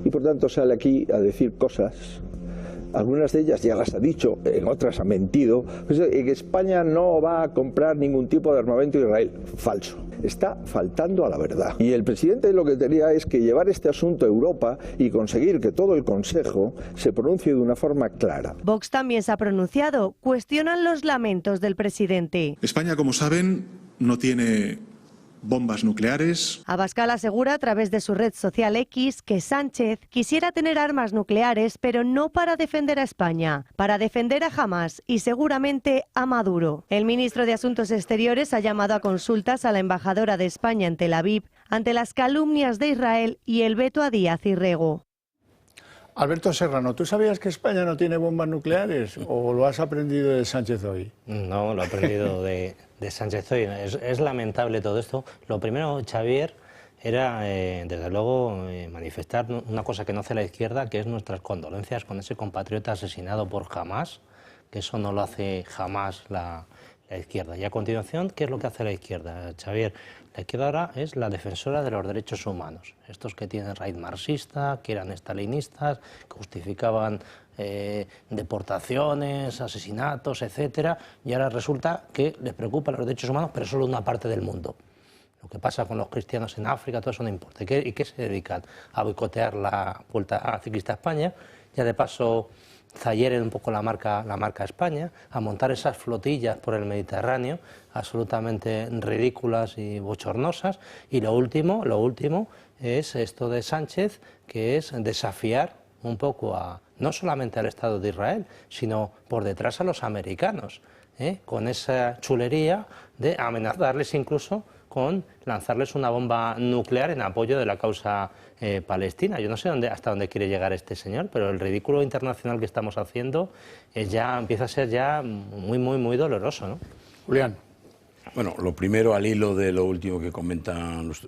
y por tanto sale aquí a decir cosas. Algunas de ellas ya las ha dicho, en otras ha mentido. En España no va a comprar ningún tipo de armamento a Israel. Falso. Está faltando a la verdad. Y el presidente lo que tenía es que llevar este asunto a Europa y conseguir que todo el Consejo se pronuncie de una forma clara. Vox también se ha pronunciado. Cuestionan los lamentos del presidente. España, como saben, no tiene bombas nucleares. Abascal asegura a través de su red social X que Sánchez quisiera tener armas nucleares, pero no para defender a España, para defender a Hamas y seguramente a Maduro. El ministro de Asuntos Exteriores ha llamado a consultas a la embajadora de España en Tel Aviv ante las calumnias de Israel y el veto a Díaz y Rego. Alberto Serrano, ¿tú sabías que España no tiene bombas nucleares o lo has aprendido de Sánchez hoy? No, lo he aprendido de Sánchez hoy. Es lamentable todo esto. Lo primero, Xavier, era desde luego manifestar una cosa que no hace la izquierda, que es nuestras condolencias con ese compatriota asesinado por Hamas, que eso no lo hace jamás la izquierda. Y a continuación, ¿qué es lo que hace la izquierda, Xavier? La izquierda ahora es la defensora de los derechos humanos. Estos que tienen raíz marxista, que eran estalinistas, que justificaban deportaciones, asesinatos, etcétera, y ahora resulta que les preocupan los derechos humanos, pero solo una parte del mundo. Lo que pasa con los cristianos en África, todo eso no importa. ¿Y qué se dedican? A boicotear la Vuelta Ciclista a España, ya de paso zayeren un poco la marca España, a montar esas flotillas por el Mediterráneo, absolutamente ridículas y bochornosas. Y lo último es esto de Sánchez, que es desafiar un poco no solamente al Estado de Israel, sino por detrás a los americanos, con esa chulería de amenazarles incluso con lanzarles una bomba nuclear en apoyo de la causa palestina. Yo no sé hasta dónde quiere llegar este señor, pero el ridículo internacional que estamos haciendo empieza a ser ya muy doloroso, ¿no? Julián. Bueno, lo primero, al hilo de lo último que comenta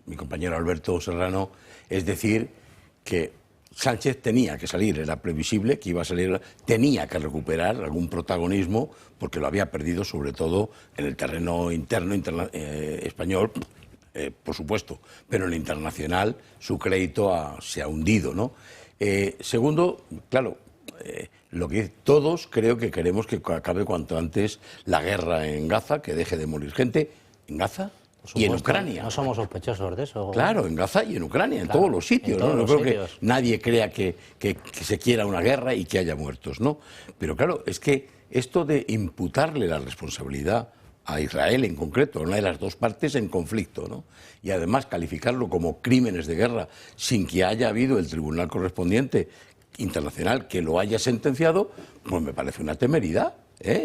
mi compañero Alberto Serrano, es decir que Sánchez tenía que salir, era previsible que iba a salir, tenía que recuperar algún protagonismo porque lo había perdido sobre todo en el terreno interno español, por supuesto, pero en el internacional su crédito se ha hundido, ¿no? Segundo, claro, lo que todos creo que queremos que acabe cuanto antes la guerra en Gaza, que deje de morir gente en Gaza. Y en Ucrania. No somos sospechosos de eso. Claro, en Gaza y en Ucrania, en todos los sitios. No creo que nadie crea que se quiera una guerra y que haya muertos, ¿no? Pero claro, es que esto de imputarle la responsabilidad a Israel en concreto, una de las dos partes en conflicto, ¿no? Y además calificarlo como crímenes de guerra sin que haya habido el tribunal correspondiente internacional que lo haya sentenciado, pues me parece una temeridad,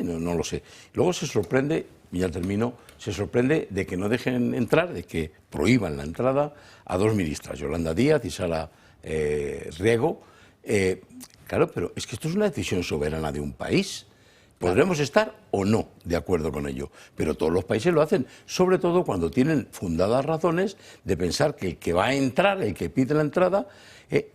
no lo sé. Luego se sorprende, y ya termino, se sorprende de que no dejen entrar, de que prohíban la entrada a dos ministras, Yolanda Díaz y Sara Riego. Claro, pero es que esto es una decisión soberana de un país. Podremos estar o no de acuerdo con ello, pero todos los países lo hacen, sobre todo cuando tienen fundadas razones de pensar que el que va a entrar, el que pide la entrada,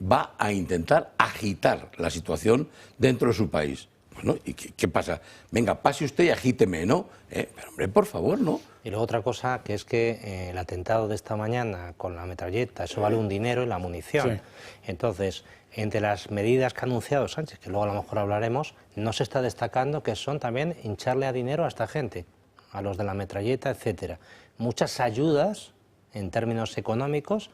va a intentar agitar la situación dentro de su país. Bueno, ¿y qué pasa? Venga, pase usted y agíteme, ¿no? Pero hombre, por favor, ¿no? Y luego otra cosa, que es que el atentado de esta mañana con la metralleta, eso vale un dinero y la munición. Sí. Entonces, entre las medidas que ha anunciado Sánchez, que luego a lo mejor hablaremos, no se está destacando que son también hincharle a dinero a esta gente, a los de la metralleta, etcétera. Muchas ayudas, en términos económicos,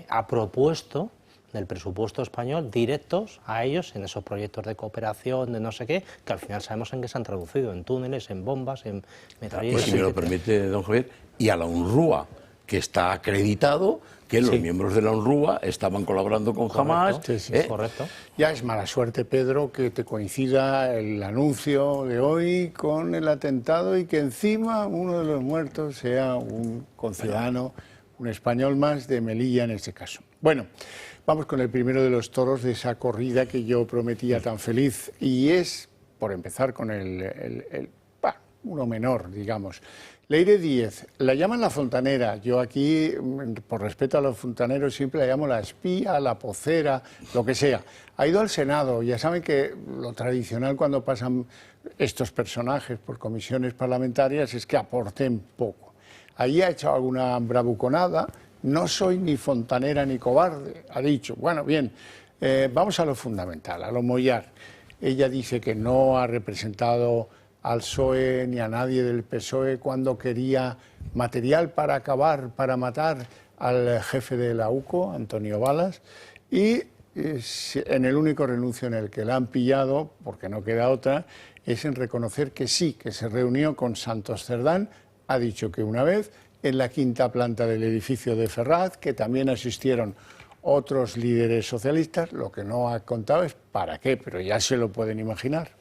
ha propuesto del presupuesto español directos a ellos en esos proyectos de cooperación, de no sé qué, que al final sabemos en qué se han traducido, en túneles, en bombas, en metralletas. Pues si me lo permite, don Javier, y a la UNRWA, que está acreditado que los miembros de la UNRWA estaban colaborando con Hamás. Correcto. Ya es mala suerte, Pedro, que te coincida el anuncio de hoy con el atentado y que encima uno de los muertos sea un conciudadano, un español más de Melilla en este caso. Bueno, vamos con el primero de los toros de esa corrida que yo prometía tan feliz, y es, por empezar con uno menor, digamos. Leire Díez, la llaman la fontanera. Yo aquí, por respeto a los fontaneros, siempre la llamo la espía, la pocera, lo que sea. Ha ido al Senado. Ya saben que lo tradicional cuando pasan estos personajes por comisiones parlamentarias es que aporten poco. Allí ha hecho alguna bravuconada. No soy ni fontanera ni cobarde, ha dicho. Bueno, bien, vamos a lo fundamental, a lo mollar. Ella dice que no ha representado al PSOE ni a nadie del PSOE cuando quería material para acabar, para matar al jefe de la UCO, Antonio Balas, y en el único renuncio en el que la han pillado, porque no queda otra, es en reconocer que sí, que se reunió con Santos Cerdán, ha dicho que una vez, en la quinta planta del edificio de Ferraz, que también asistieron otros líderes socialistas. Lo que no ha contado es para qué, pero ya se lo pueden imaginar.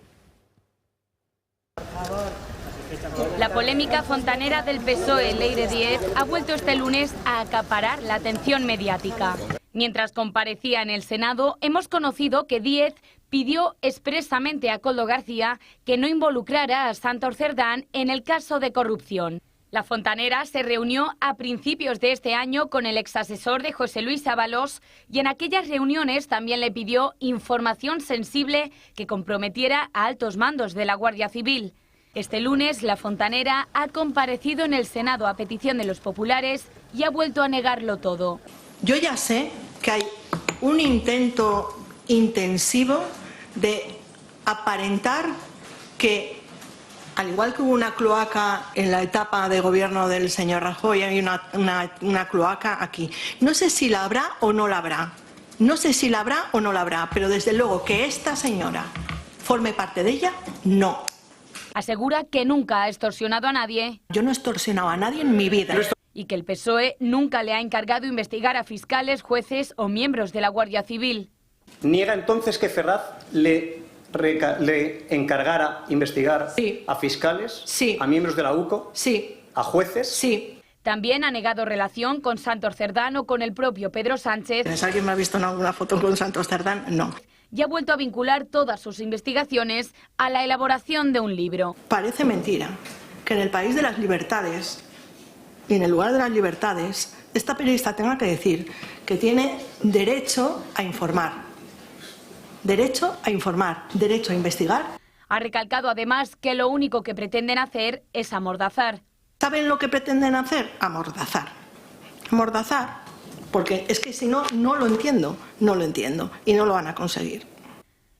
La polémica fontanera del PSOE, Leire Díez, ha vuelto este lunes a acaparar la atención mediática. Mientras comparecía en el Senado, hemos conocido que Díez pidió expresamente a Koldo García que no involucrara a Santos Cerdán en el caso de corrupción. La fontanera se reunió a principios de este año con el exasesor de José Luis Ábalos y en aquellas reuniones también le pidió información sensible que comprometiera a altos mandos de la Guardia Civil. Este lunes, la fontanera ha comparecido en el Senado a petición de los populares y ha vuelto a negarlo todo. Yo ya sé que hay un intento intensivo de aparentar que al igual que hubo una cloaca en la etapa de gobierno del señor Rajoy, hay una cloaca aquí. No sé si la habrá o no la habrá. No sé si la habrá o no la habrá, pero desde luego que esta señora forme parte de ella, no. Asegura que nunca ha extorsionado a nadie. Yo no he extorsionado a nadie en mi vida. Y que el PSOE nunca le ha encargado investigar a fiscales, jueces o miembros de la Guardia Civil. ¿Niega entonces que Ferraz le encargara investigar a fiscales, a miembros de la UCO, a jueces? Sí. También ha negado relación con Santos Cerdán o con el propio Pedro Sánchez. ¿Alguien me ha visto en alguna foto con Santos Cerdán? No. Y ha vuelto a vincular todas sus investigaciones a la elaboración de un libro. Parece mentira que en el país de las libertades y en el lugar de las libertades esta periodista tenga que decir que tiene derecho a informar. Derecho a informar, derecho a investigar. Ha recalcado además que lo único que pretenden hacer es amordazar. ¿Saben lo que pretenden hacer? Amordazar. Amordazar, porque es que si no, no lo entiendo y no lo van a conseguir.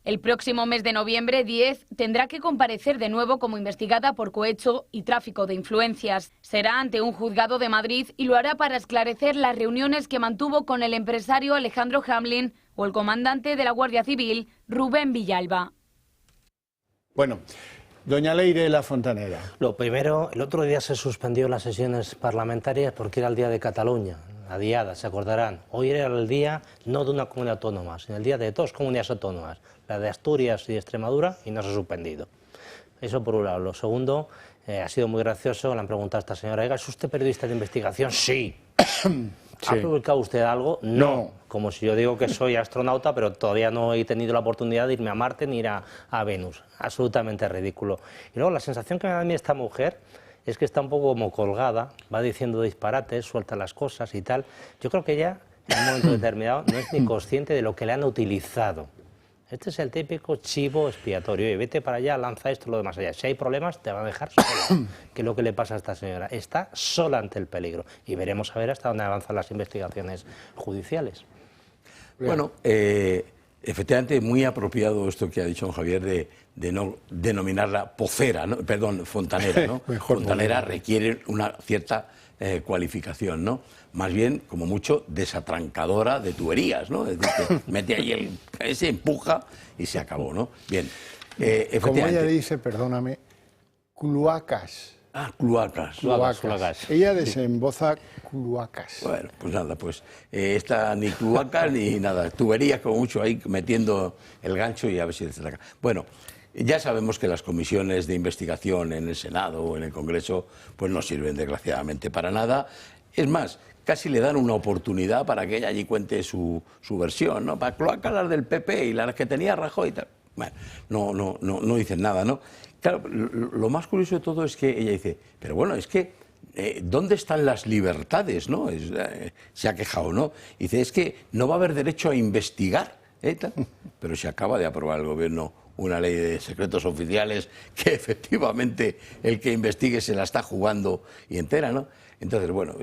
El próximo mes de noviembre, Díez tendrá que comparecer de nuevo como investigada por cohecho y tráfico de influencias. Será ante un juzgado de Madrid y lo hará para esclarecer las reuniones que mantuvo con el empresario Alejandro Hamlin o el comandante de la Guardia Civil, Rubén Villalba. Bueno, doña Leire La Fontanera. Lo primero, el otro día se suspendió las sesiones parlamentarias porque era el día de Cataluña, la diada, se acordarán. Hoy era el día no de una comunidad autónoma, sino el día de dos comunidades autónomas, la de Asturias y Extremadura, y no se ha suspendido. Eso por un lado. Lo segundo, ha sido muy gracioso, le han preguntado a esta señora, ¿es usted periodista de investigación? Sí. ¿Ha publicado usted algo? No. Como si yo digo que soy astronauta, pero todavía no he tenido la oportunidad de irme a Marte ni ir a Venus. Absolutamente ridículo. Y luego la sensación que me da a mí esta mujer es que está un poco como colgada, va diciendo disparates, suelta las cosas y tal. Yo creo que ella, en un momento determinado, no es ni consciente de lo que le han utilizado. Este es el típico chivo expiatorio. Oye, vete para allá, lanza esto, lo demás allá. Si hay problemas, te van a dejar sola. ¿Qué es lo que le pasa a esta señora? Está sola ante el peligro. Y veremos a ver hasta dónde avanzan las investigaciones judiciales. Bueno, efectivamente, muy apropiado esto que ha dicho don Javier de no denominarla pocera, ¿no? Perdón, fontanera, ¿no? Fontanera requiere una cierta cualificación, ¿no? Más bien, como mucho, desatrancadora de tuberías, ¿no? Es decir, que mete ahí se empuja y se acabó, ¿no? Bien, efectivamente. Como ella dice, perdóname, cloacas. Ah, cloacas. Ella desemboza cloacas. Bueno, pues nada, pues esta ni cloacas ni nada, tuberías como mucho ahí metiendo el gancho y a ver si se saca. Bueno, ya sabemos que las comisiones de investigación en el Senado o en el Congreso pues no sirven desgraciadamente para nada. Es más, casi le dan una oportunidad para que ella allí cuente su versión, ¿no? Para cloacas las del PP y las que tenía Rajoy y tal. Bueno, no dicen nada, ¿no? Claro, lo más curioso de todo es que ella dice, pero bueno, es que ¿dónde están las libertades, no? Se ha quejado, ¿no? Dice, es que no va a haber derecho a investigar, pero se acaba de aprobar el gobierno una ley de secretos oficiales que efectivamente el que investigue se la está jugando y entera, ¿no? Entonces, bueno,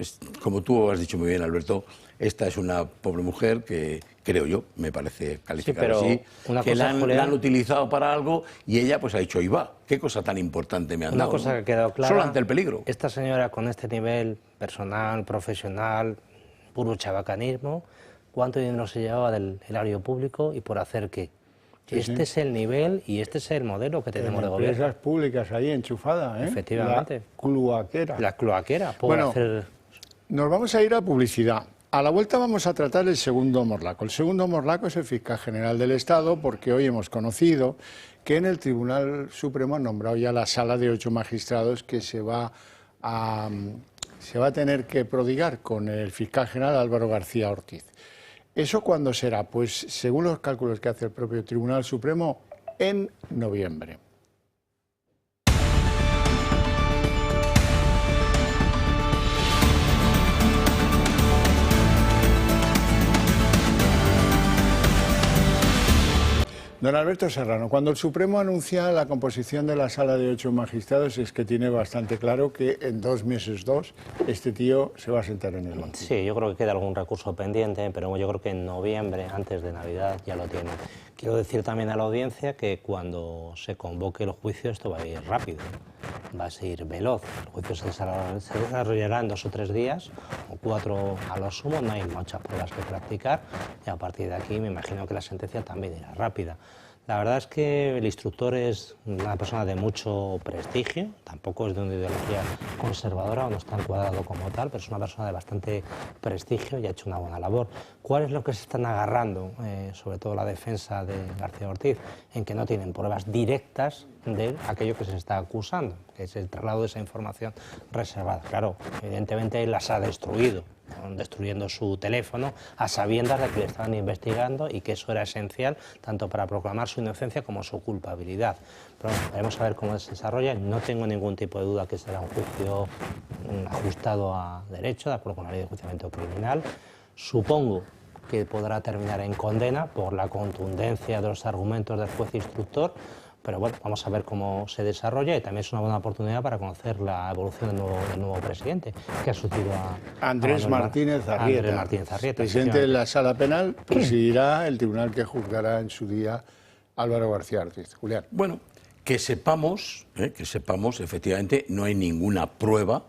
como tú has dicho muy bien, Alberto, esta es una pobre mujer que, creo yo, me parece calificada así, que la han utilizado para algo y ella pues ha dicho, ahí va, qué cosa tan importante me han dado. Una cosa que ha quedado clara, solo ante el peligro. Esta señora con este nivel personal, profesional, puro chabacanismo, ¿cuánto dinero se llevaba del erario público y por hacer qué? Este es el nivel y este es el modelo que tenemos de gobierno. Empresas públicas ahí enchufadas, ¿eh? Efectivamente. La cloaquera. La cloaquera. Bueno, nos vamos a ir a publicidad. A la vuelta vamos a tratar el segundo morlaco. El segundo morlaco es el fiscal general del Estado, porque hoy hemos conocido que en el Tribunal Supremo han nombrado ya la sala de 8 magistrados que se va a tener que prodigar con el fiscal general Álvaro García Ortiz. ¿Eso cuándo será? Pues según los cálculos que hace el propio Tribunal Supremo, en noviembre. Don Alberto Serrano, cuando el Supremo anuncia la composición de la sala de 8 magistrados es que tiene bastante claro que en 2 meses, este tío se va a sentar en el banco. Sí, yo creo que queda algún recurso pendiente, pero yo creo que en noviembre, antes de Navidad, ya lo tiene. Quiero decir también a la audiencia que cuando se convoque el juicio esto va a ir rápido, va a ser veloz. El juicio se desarrollará en 2 o 3 días, o 4 a lo sumo, no hay muchas pruebas que practicar y a partir de aquí me imagino que la sentencia también irá rápida. La verdad es que el instructor es una persona de mucho prestigio, tampoco es de una ideología conservadora o no está encuadrado como tal, pero es una persona de bastante prestigio y ha hecho una buena labor. ¿Cuál es lo que se están agarrando, sobre todo la defensa de García Ortiz? En que no tienen pruebas directas de aquello que se está acusando, que es el traslado de esa información reservada. Claro, evidentemente él las ha destruido, destruyendo su teléfono a sabiendas de que le estaban investigando y que eso era esencial tanto para proclamar su inocencia como su culpabilidad. Pero bueno, veremos a ver cómo se desarrolla. No tengo ningún tipo de duda que será un juicio ajustado a derecho, de acuerdo con la ley de enjuiciamiento criminal. Supongo que podrá terminar en condena por la contundencia de los argumentos del juez instructor. Pero bueno, vamos a ver cómo se desarrolla y también es una buena oportunidad para conocer la evolución del nuevo presidente, que ha sucedido a Andrés Martínez Arrieta, presidente de la Sala Penal, presidirá el tribunal que juzgará en su día Álvaro García Ortiz. Julián. Bueno, que sepamos, efectivamente, no hay ninguna prueba,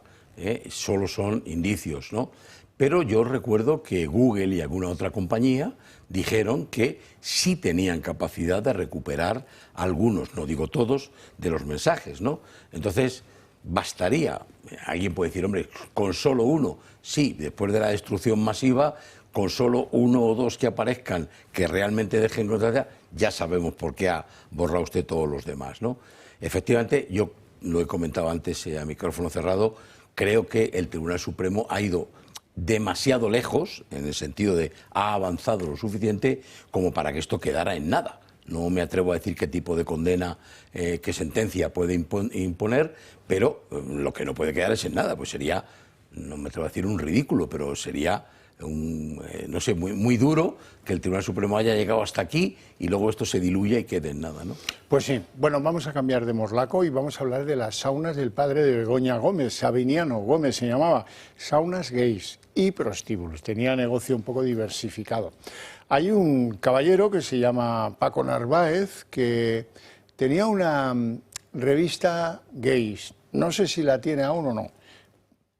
solo son indicios, ¿no? Pero yo recuerdo que Google y alguna otra compañía dijeron que sí tenían capacidad de recuperar algunos, no digo todos, de los mensajes, ¿no? Entonces, bastaría, alguien puede decir, hombre, con solo uno, sí, después de la destrucción masiva, con solo 1 o 2 que aparezcan, que realmente dejen noticia, ya sabemos por qué ha borrado usted todos los demás, ¿no? Efectivamente, yo lo he comentado antes a micrófono cerrado, creo que el Tribunal Supremo ha ido demasiado lejos, en el sentido de ha avanzado lo suficiente como para que esto quedara en nada. No me atrevo a decir qué tipo de condena, qué sentencia puede imponer, pero lo que no puede quedar es en nada, pues sería, no me atrevo a decir un ridículo, pero sería no sé, muy duro que el Tribunal Supremo haya llegado hasta aquí y luego esto se diluya y quede en nada, ¿no? Pues sí, bueno, vamos a cambiar de morlaco y vamos a hablar de las saunas del padre de Begoña Gómez, Sabiniano Gómez se llamaba, saunas gays y prostíbulos, tenía negocio un poco diversificado. Hay un caballero que se llama Paco Narváez que tenía una revista gays, no sé si la tiene aún o no,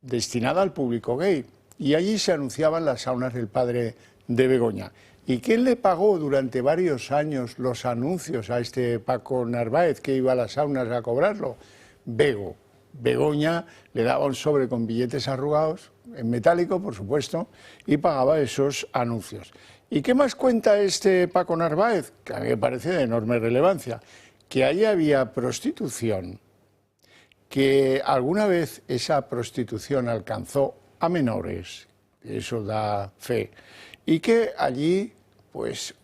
destinada al público gay. Y allí se anunciaban las saunas del padre de Begoña. ¿Y quién le pagó durante varios años los anuncios a este Paco Narváez que iba a las saunas a cobrarlo? Bego. Begoña le daba un sobre con billetes arrugados, en metálico, por supuesto, y pagaba esos anuncios. ¿Y qué más cuenta este Paco Narváez? Que a mí me parece de enorme relevancia. Que allí había prostitución, que alguna vez esa prostitución alcanzó a menores, eso da fe, y que allí pues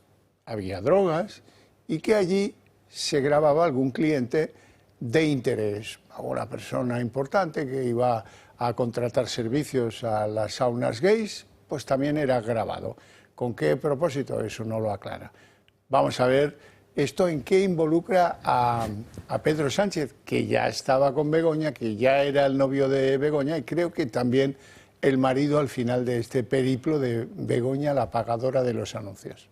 había drogas y que allí se grababa algún cliente de interés, alguna persona importante que iba a contratar servicios a las saunas gays, pues también era grabado. ¿Con qué propósito? Eso no lo aclara. Vamos a ver esto en qué involucra a Pedro Sánchez, que ya estaba con Begoña, que ya era el novio de Begoña y creo que también el marido al final de este periplo de Begoña, la pagadora de los anuncios.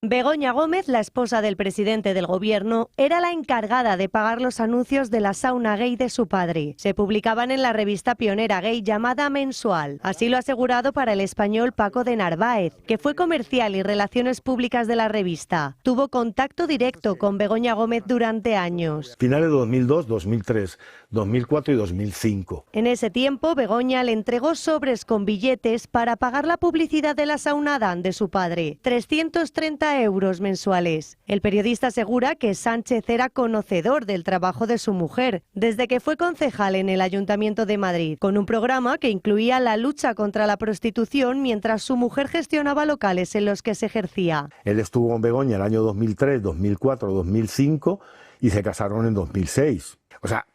Begoña Gómez, la esposa del presidente del gobierno, era la encargada de pagar los anuncios de la sauna gay de su padre. Se publicaban en la revista pionera gay llamada Mensual. Así lo ha asegurado para El Español Paco de Narváez, que fue comercial y relaciones públicas de la revista. Tuvo contacto directo con Begoña Gómez durante años. Finales de 2002, 2003, 2004 y 2005. En ese tiempo, Begoña le entregó sobres con billetes para pagar la publicidad de la sauna Dan de su padre. 330 euros mensuales. El periodista asegura que Sánchez era conocedor del trabajo de su mujer desde que fue concejal en el Ayuntamiento de Madrid, con un programa que incluía la lucha contra la prostitución mientras su mujer gestionaba locales en los que se ejercía. Él estuvo con Begoña el año 2003, 2004, 2005 y se casaron en 2006. O sea,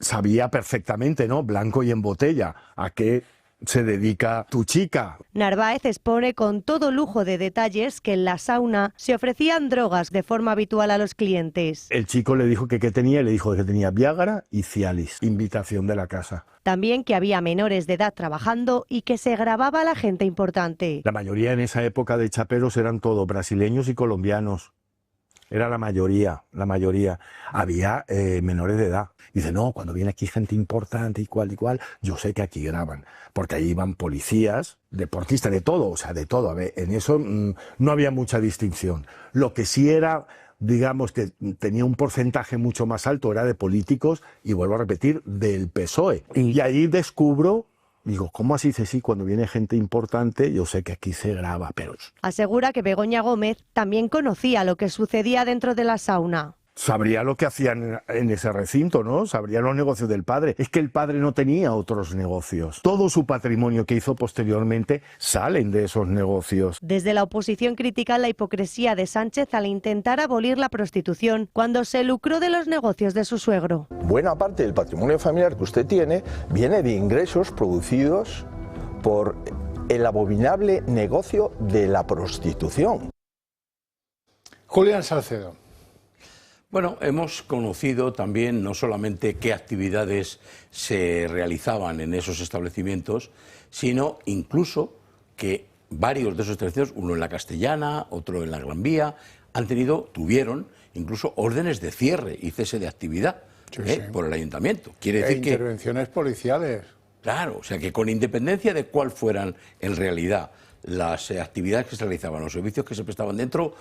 sabía perfectamente, ¿no? Blanco y en botella a qué se dedica tu chica? Narváez expone con todo lujo de detalles que en la sauna se ofrecían drogas de forma habitual a los clientes. El chico le dijo que qué tenía y le dijo que tenía Viagra y Cialis, invitación de la casa. También que había menores de edad trabajando y que se grababa a la gente importante. La mayoría en esa época de chaperos eran todos brasileños y colombianos. Era la mayoría. Había menores de edad. Dice, no, cuando viene aquí gente importante y cual, yo sé que aquí graban. Porque allí iban policías, deportistas, de todo, o sea, de todo. A ver, en eso no había mucha distinción. Lo que sí era, digamos, que tenía un porcentaje mucho más alto, era de políticos, y vuelvo a repetir, del PSOE. Y allí descubro... Digo, ¿cómo así? Dice, sí, cuando viene gente importante, yo sé que aquí se graba, pero... Asegura que Begoña Gómez también conocía lo que sucedía dentro de la sauna. Sabría lo que hacían en ese recinto, ¿no? Sabría los negocios del padre. Es que el padre no tenía otros negocios. Todo su patrimonio que hizo posteriormente salen de esos negocios. Desde la oposición critican la hipocresía de Sánchez al intentar abolir la prostitución cuando se lucró de los negocios de su suegro. Buena parte del patrimonio familiar que usted tiene viene de ingresos producidos por el abominable negocio de la prostitución. Julián Salcedo. Bueno, hemos conocido también no solamente qué actividades se realizaban en esos establecimientos, sino incluso que varios de esos establecimientos, uno en la Castellana, otro en la Gran Vía, tuvieron incluso órdenes de cierre y cese de actividad por el ayuntamiento. Quiere decir que intervenciones policiales. Claro, o sea que con independencia de cuál fueran en realidad las actividades que se realizaban, los servicios que se prestaban dentro,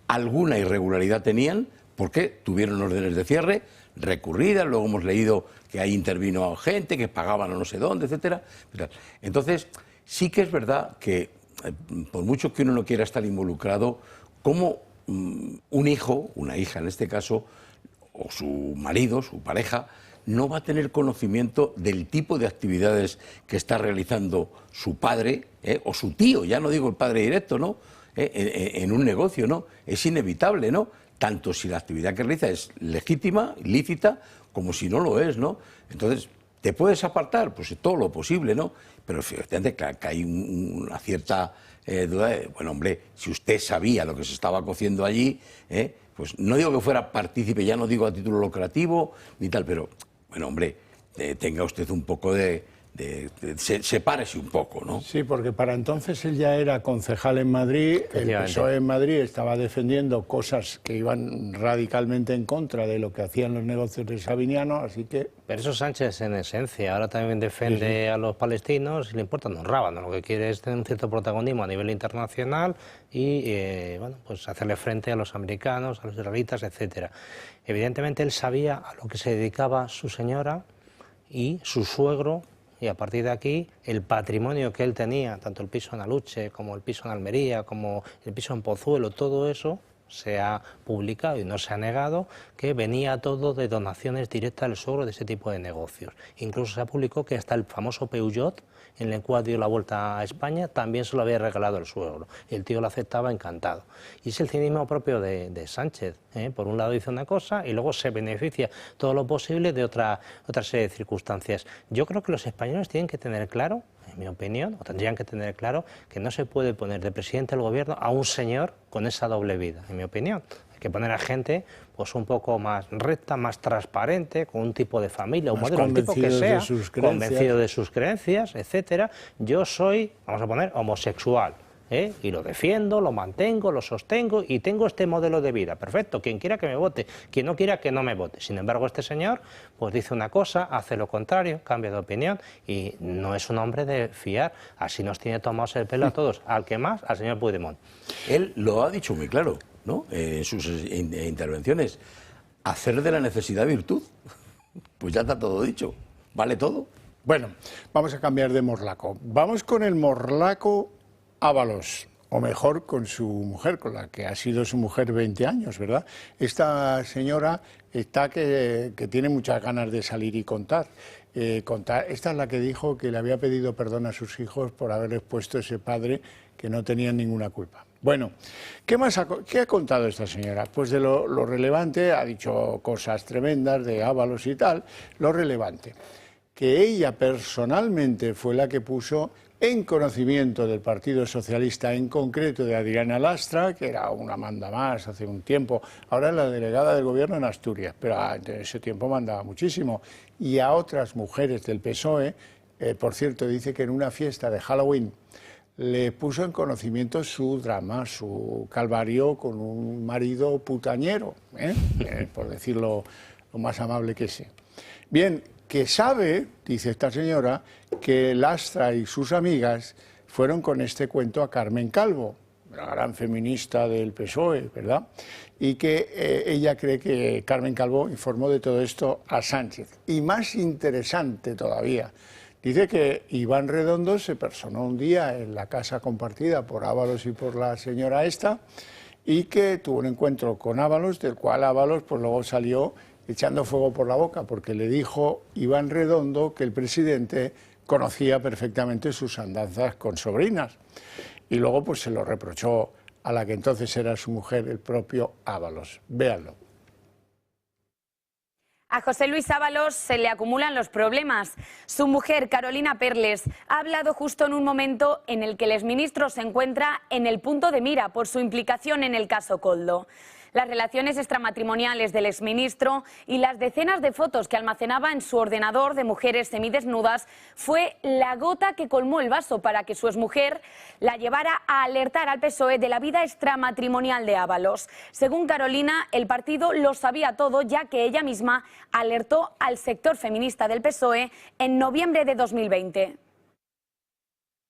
alguna irregularidad tenían, porque tuvieron órdenes de cierre recurridas, luego hemos leído que ahí intervino gente, que pagaban a no sé dónde, etcétera. Entonces, sí que es verdad que, por mucho que uno no quiera estar involucrado, como un hijo, una hija en este caso, o su marido, su pareja, no va a tener conocimiento del tipo de actividades que está realizando su padre o su tío, ya no digo el padre directo, ¿no? En un negocio, ¿no? Es inevitable, ¿no? Tanto si la actividad que realiza es legítima, lícita, como si no lo es, ¿no? Entonces, ¿te puedes apartar? Pues todo lo posible, ¿no? Pero fíjate que hay una cierta duda de, bueno, hombre, si usted sabía lo que se estaba cociendo allí, pues no digo que fuera partícipe, ya no digo a título lucrativo ni tal, pero, bueno, hombre, tenga usted un poco sepárese un poco, ¿no? Sí, porque para entonces él ya era concejal en Madrid, el PSOE en Madrid estaba defendiendo cosas que iban radicalmente en contra de lo que hacían los negocios de Sabiniano, así que... Pero eso Sánchez en esencia, ahora también defiende a los palestinos y le importan un rábano, lo que quiere es tener un cierto protagonismo a nivel internacional y, bueno, pues hacerle frente a los americanos, a los israelitas, etcétera. Evidentemente él sabía a lo que se dedicaba su señora y su suegro. Y a partir de aquí, el patrimonio que él tenía, tanto el piso en Aluche, como el piso en Almería, como el piso en Pozuelo, todo eso se ha publicado y no se ha negado que venía todo de donaciones directas del suegro de ese tipo de negocios. Incluso se ha publicado que hasta el famoso Peugeot, en el cual dio la vuelta a España, también se lo había regalado el suegro. Y el tío lo aceptaba encantado. Y es el cinismo propio de Sánchez. Por un lado dice una cosa y luego se beneficia todo lo posible de otra serie de circunstancias. Yo creo que los españoles tienen que tener claro, en mi opinión, o tendrían que tener claro, que no se puede poner de presidente del gobierno a un señor con esa doble vida, en mi opinión. Hay que poner a gente pues un poco más recta, más transparente, con un tipo de familia, un modelo, un tipo que sea, convencido de sus creencias, etcétera. Yo soy, vamos a poner, homosexual, y lo defiendo, lo mantengo, lo sostengo y tengo este modelo de vida. Perfecto, quien quiera que me vote, quien no quiera que no me vote. Sin embargo, este señor pues dice una cosa, hace lo contrario, cambia de opinión y no es un hombre de fiar. Así nos tiene tomados el pelo a todos, al que más, al señor Puigdemont. Él lo ha dicho muy claro, ¿no? En sus intervenciones, hacer de la necesidad virtud. Pues ya está todo dicho, vale todo. Bueno, vamos a cambiar de morlaco. Vamos con el morlaco Ábalos, o mejor con su mujer, con la que ha sido su mujer 20 años, ¿verdad? Esta señora está que tiene muchas ganas de salir y contar. Esta es la que dijo que le había pedido perdón a sus hijos por haberles puesto ese padre que no tenían ninguna culpa. Bueno, ¿qué ha contado esta señora? Pues de lo relevante, ha dicho cosas tremendas de Ábalos y tal, lo relevante. que ella personalmente fue la que puso en conocimiento del Partido Socialista, en concreto de Adriana Lastra, que era una mandamás hace un tiempo, ahora es la delegada del gobierno en Asturias, pero en ese tiempo mandaba muchísimo, y a otras mujeres del PSOE, por cierto, dice que en una fiesta de Halloween le puso en conocimiento su drama, su calvario con un marido putañero, por decirlo lo más amable que sé. Bien, que sabe, dice esta señora, que Lastra y sus amigas fueron con este cuento a Carmen Calvo, la gran feminista del PSOE, ¿verdad? Y que ella cree que Carmen Calvo informó de todo esto a Sánchez. Y más interesante todavía, dice que Iván Redondo se personó un día en la casa compartida por Ábalos y por la señora esta, y que tuvo un encuentro con Ábalos, del cual Ábalos pues luego salió echando fuego por la boca, porque le dijo Iván Redondo que el presidente conocía perfectamente sus andanzas con sobrinas. Y luego pues se lo reprochó a la que entonces era su mujer, el propio Ábalos. Véanlo. A José Luis Ábalos se le acumulan los problemas. Su mujer, Carolina Perles, ha hablado justo en un momento en el que el exministro se encuentra en el punto de mira por su implicación en el caso Koldo. Las relaciones extramatrimoniales del exministro y las decenas de fotos que almacenaba en su ordenador de mujeres semidesnudas fue la gota que colmó el vaso para que su exmujer la llevara a alertar al PSOE de la vida extramatrimonial de Ábalos. Según Carolina, el partido lo sabía todo, ya que ella misma alertó al sector feminista del PSOE en noviembre de 2020.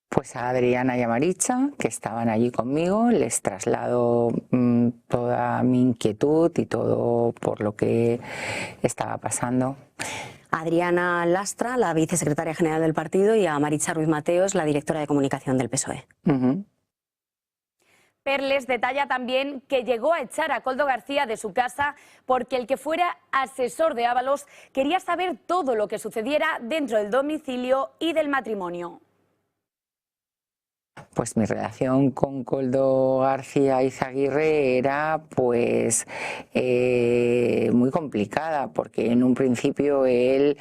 Pues a Adriana y a Maritza, que estaban allí conmigo, les traslado toda mi inquietud y todo por lo que estaba pasando. Adriana Lastra, la vicesecretaria general del partido, y a Maritza Ruiz Mateos, la directora de comunicación del PSOE. Perles detalla también que llegó a echar a Koldo García de su casa porque el que fuera asesor de Ábalos quería saber todo lo que sucediera dentro del domicilio y del matrimonio. Pues mi relación con Koldo García Izaguirre era pues muy complicada, porque en un principio él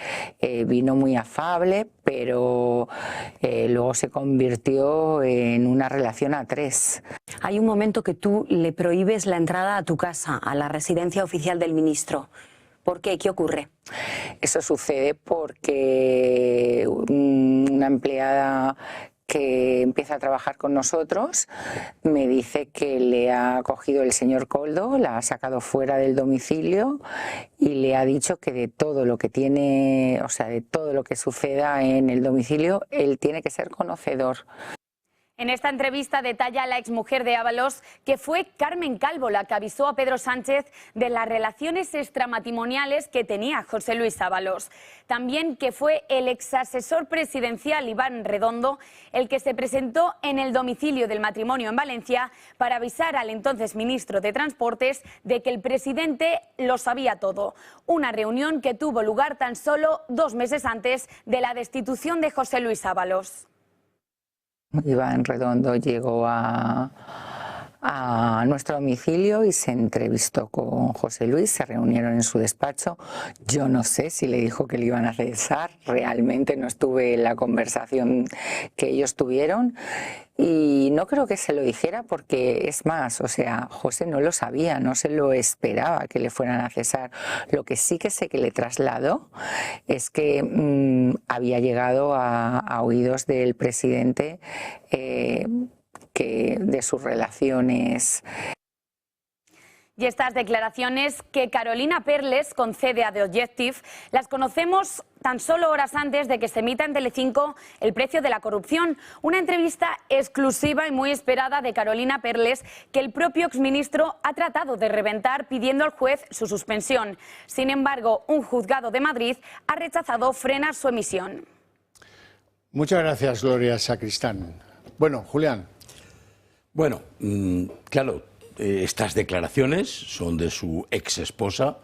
vino muy afable, pero luego se convirtió en una relación a tres. Hay un momento que tú le prohíbes la entrada a tu casa, a la residencia oficial del ministro. ¿Por qué? ¿Qué ocurre? Eso sucede porque una empleada que empieza a trabajar con nosotros me dice que le ha cogido el señor Koldo, la ha sacado fuera del domicilio y le ha dicho que de todo lo que tiene, o sea, de todo lo que suceda en el domicilio, él tiene que ser conocedor. En esta entrevista detalla la exmujer de Ábalos que fue Carmen Calvo la que avisó a Pedro Sánchez de las relaciones extramatrimoniales que tenía José Luis Ábalos. También que fue el exasesor presidencial Iván Redondo el que se presentó en el domicilio del matrimonio en Valencia para avisar al entonces ministro de Transportes de que el presidente lo sabía todo. Una reunión que tuvo lugar tan solo 2 meses antes de la destitución de José Luis Ábalos. Iván Redondo llegó a nuestro domicilio y se entrevistó con José Luis, se reunieron en su despacho. Yo no sé si le dijo que le iban a cesar, realmente no estuve en la conversación que ellos tuvieron y no creo que se lo dijera porque es más, o sea, José no lo sabía, no se lo esperaba que le fueran a cesar. Lo que sí que sé que le trasladó es que había llegado a oídos del presidente que de sus relaciones. Y estas declaraciones que Carolina Perles concede a The Objective las conocemos tan solo horas antes de que se emita en Telecinco El precio de la corrupción, una entrevista exclusiva y muy esperada de Carolina Perles que el propio exministro ha tratado de reventar pidiendo al juez su suspensión. Sin embargo, un juzgado de Madrid ha rechazado frenar su emisión. Muchas gracias, Gloria Sacristán. Bueno, Julián. Bueno, claro, estas declaraciones son de su ex esposa,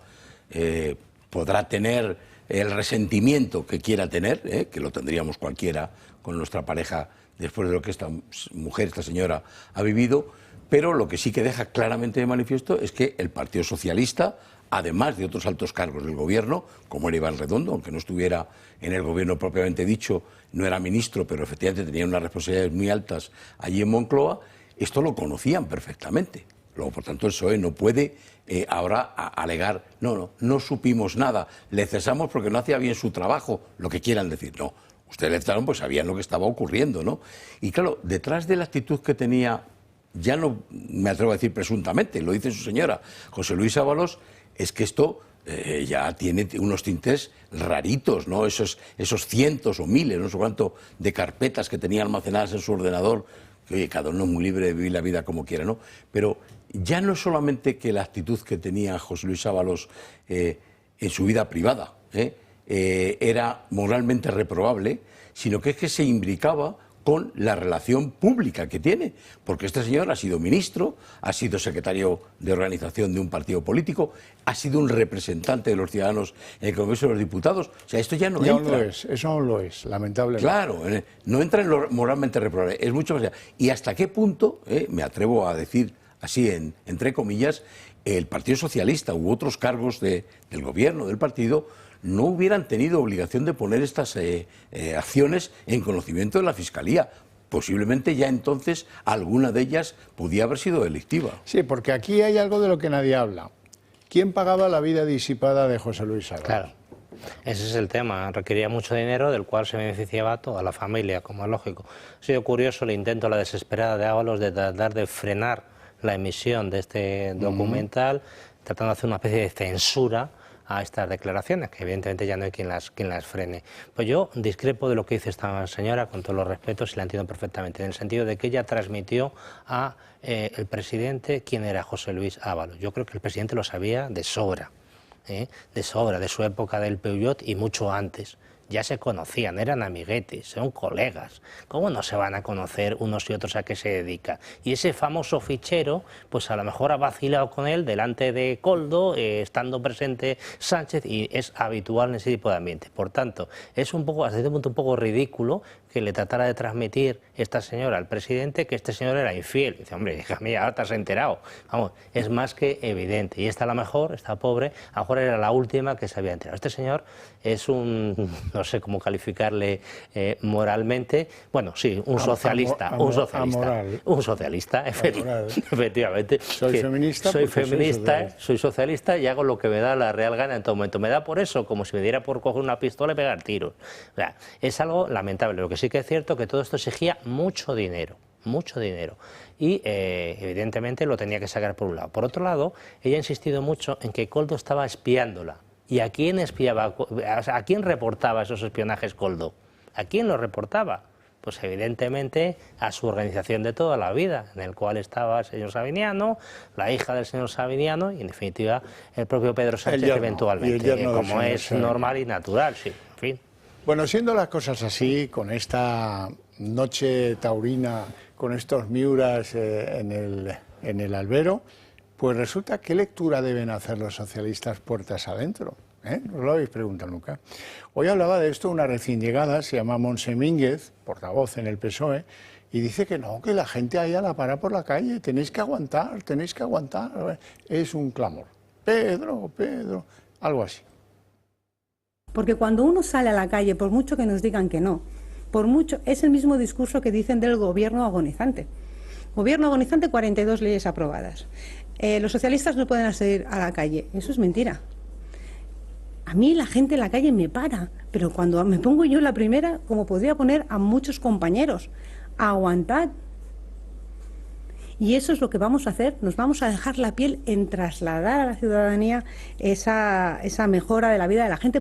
podrá tener el resentimiento que quiera tener, que lo tendríamos cualquiera con nuestra pareja después de lo que esta mujer, esta señora, ha vivido, Pero lo que sí que deja claramente de manifiesto es que el Partido Socialista, además de otros altos cargos del gobierno, como era Iván Redondo, aunque no estuviera en el gobierno propiamente dicho, no era ministro, pero efectivamente tenía unas responsabilidades muy altas allí en Moncloa, esto lo conocían perfectamente. Luego, por tanto, el PSOE no puede ahora alegar, no supimos nada, le cesamos porque no hacía bien su trabajo, lo que quieran decir. No, ustedes le cesaron pues sabían lo que estaba ocurriendo, ¿no? Y claro, detrás de la actitud que tenía, ya no me atrevo a decir presuntamente, lo dice su señora, José Luis Ábalos, es que esto ya tiene unos tintes raritos, ¿no? Esos cientos o miles, no sé cuánto, de carpetas que tenía almacenadas en su ordenador, que oye, cada uno es muy libre de vivir la vida como quiera, ¿no? Pero ya no solamente que la actitud que tenía José Luis Ábalos en su vida privada era moralmente reprobable, sino que es que se imbricaba con la relación pública que tiene, porque este señor ha sido ministro, ha sido secretario de organización de un partido político, ha sido un representante de los ciudadanos en el Congreso de los Diputados. O sea, esto ya no entra. Eso no lo es, lamentablemente. Claro, no entra en lo moralmente reprobable, es mucho más allá. ¿Y hasta qué punto, me atrevo a decir así, entre comillas, el Partido Socialista u otros cargos del gobierno, del partido, no hubieran tenido obligación de poner estas acciones en conocimiento de la Fiscalía? Posiblemente ya entonces alguna de ellas podía haber sido delictiva. Sí, porque aquí hay algo de lo que nadie habla. ¿Quién pagaba la vida disipada de José Luis Ábalos? Claro, ese es el tema. Requería mucho dinero del cual se beneficiaba toda la familia, como es lógico. Ha sido curioso el intento, la desesperada de Ábalos de tratar de frenar la emisión de este documental, tratando de hacer una especie de censura a estas declaraciones, que evidentemente ya no hay quien las frene. Pues yo discrepo de lo que dice esta señora, con todos los respetos, y la entiendo perfectamente, en el sentido de que ella transmitió a el presidente quién era José Luis Ábalos. Yo creo que el presidente lo sabía de sobra, de su época del Peugeot y mucho antes. Ya se conocían, eran amiguetes, son colegas. ¿Cómo no se van a conocer unos y otros a qué se dedica? Y ese famoso fichero, pues a lo mejor ha vacilado con él delante de Koldo, estando presente Sánchez, y es habitual en ese tipo de ambiente. Por tanto, es un poco, hasta cierto punto, un poco ridículo que le tratara de transmitir esta señora al presidente que este señor era infiel. Dice, hombre, hija mía, ahora te has enterado. Vamos, es más que evidente. Y esta, a lo mejor, esta pobre, a lo mejor era la última que se había enterado. Este señor es no sé cómo calificarle moralmente, bueno, sí, un socialista, efectivamente. Soy feminista. Soy feminista, soy socialista y hago lo que me da la real gana en todo momento. Me da por eso, como si me diera por coger una pistola y pegar tiros. O sea, es algo lamentable. Lo que sí que es cierto que todo esto exigía mucho dinero. Y evidentemente lo tenía que sacar por un lado. Por otro lado, ella ha insistido mucho en que Koldo estaba espiándola. ¿Y a quién espiaba? ¿A quién reportaba esos espionajes Koldo? ¿A quién los reportaba? Pues evidentemente a su organización de toda la vida, en el cual estaba el señor Sabiniano, la hija del señor Sabiniano y en definitiva el propio Pedro Sánchez eventualmente, como es normal y natural, sí, en fin. Bueno, siendo las cosas así, con esta noche taurina, con estos Miuras en el albero, pues resulta, ¿qué lectura deben hacer los socialistas puertas adentro? No lo habéis preguntado nunca. Hoy hablaba de esto una recién llegada, se llama Montse Mínguez, portavoz en el PSOE, y dice que no, que la gente allá la para por la calle, tenéis que aguantar. Es un clamor. Pedro, algo así. Porque cuando uno sale a la calle, por mucho que nos digan que no, por mucho, es el mismo discurso que dicen del gobierno agonizante. Gobierno agonizante, 42 leyes aprobadas. Los socialistas no pueden salir a la calle. Eso es mentira. A mí la gente en la calle me para, pero cuando me pongo yo la primera, como podría poner a muchos compañeros, aguantad. Y eso es lo que vamos a hacer, nos vamos a dejar la piel en trasladar a la ciudadanía esa mejora de la vida de la gente.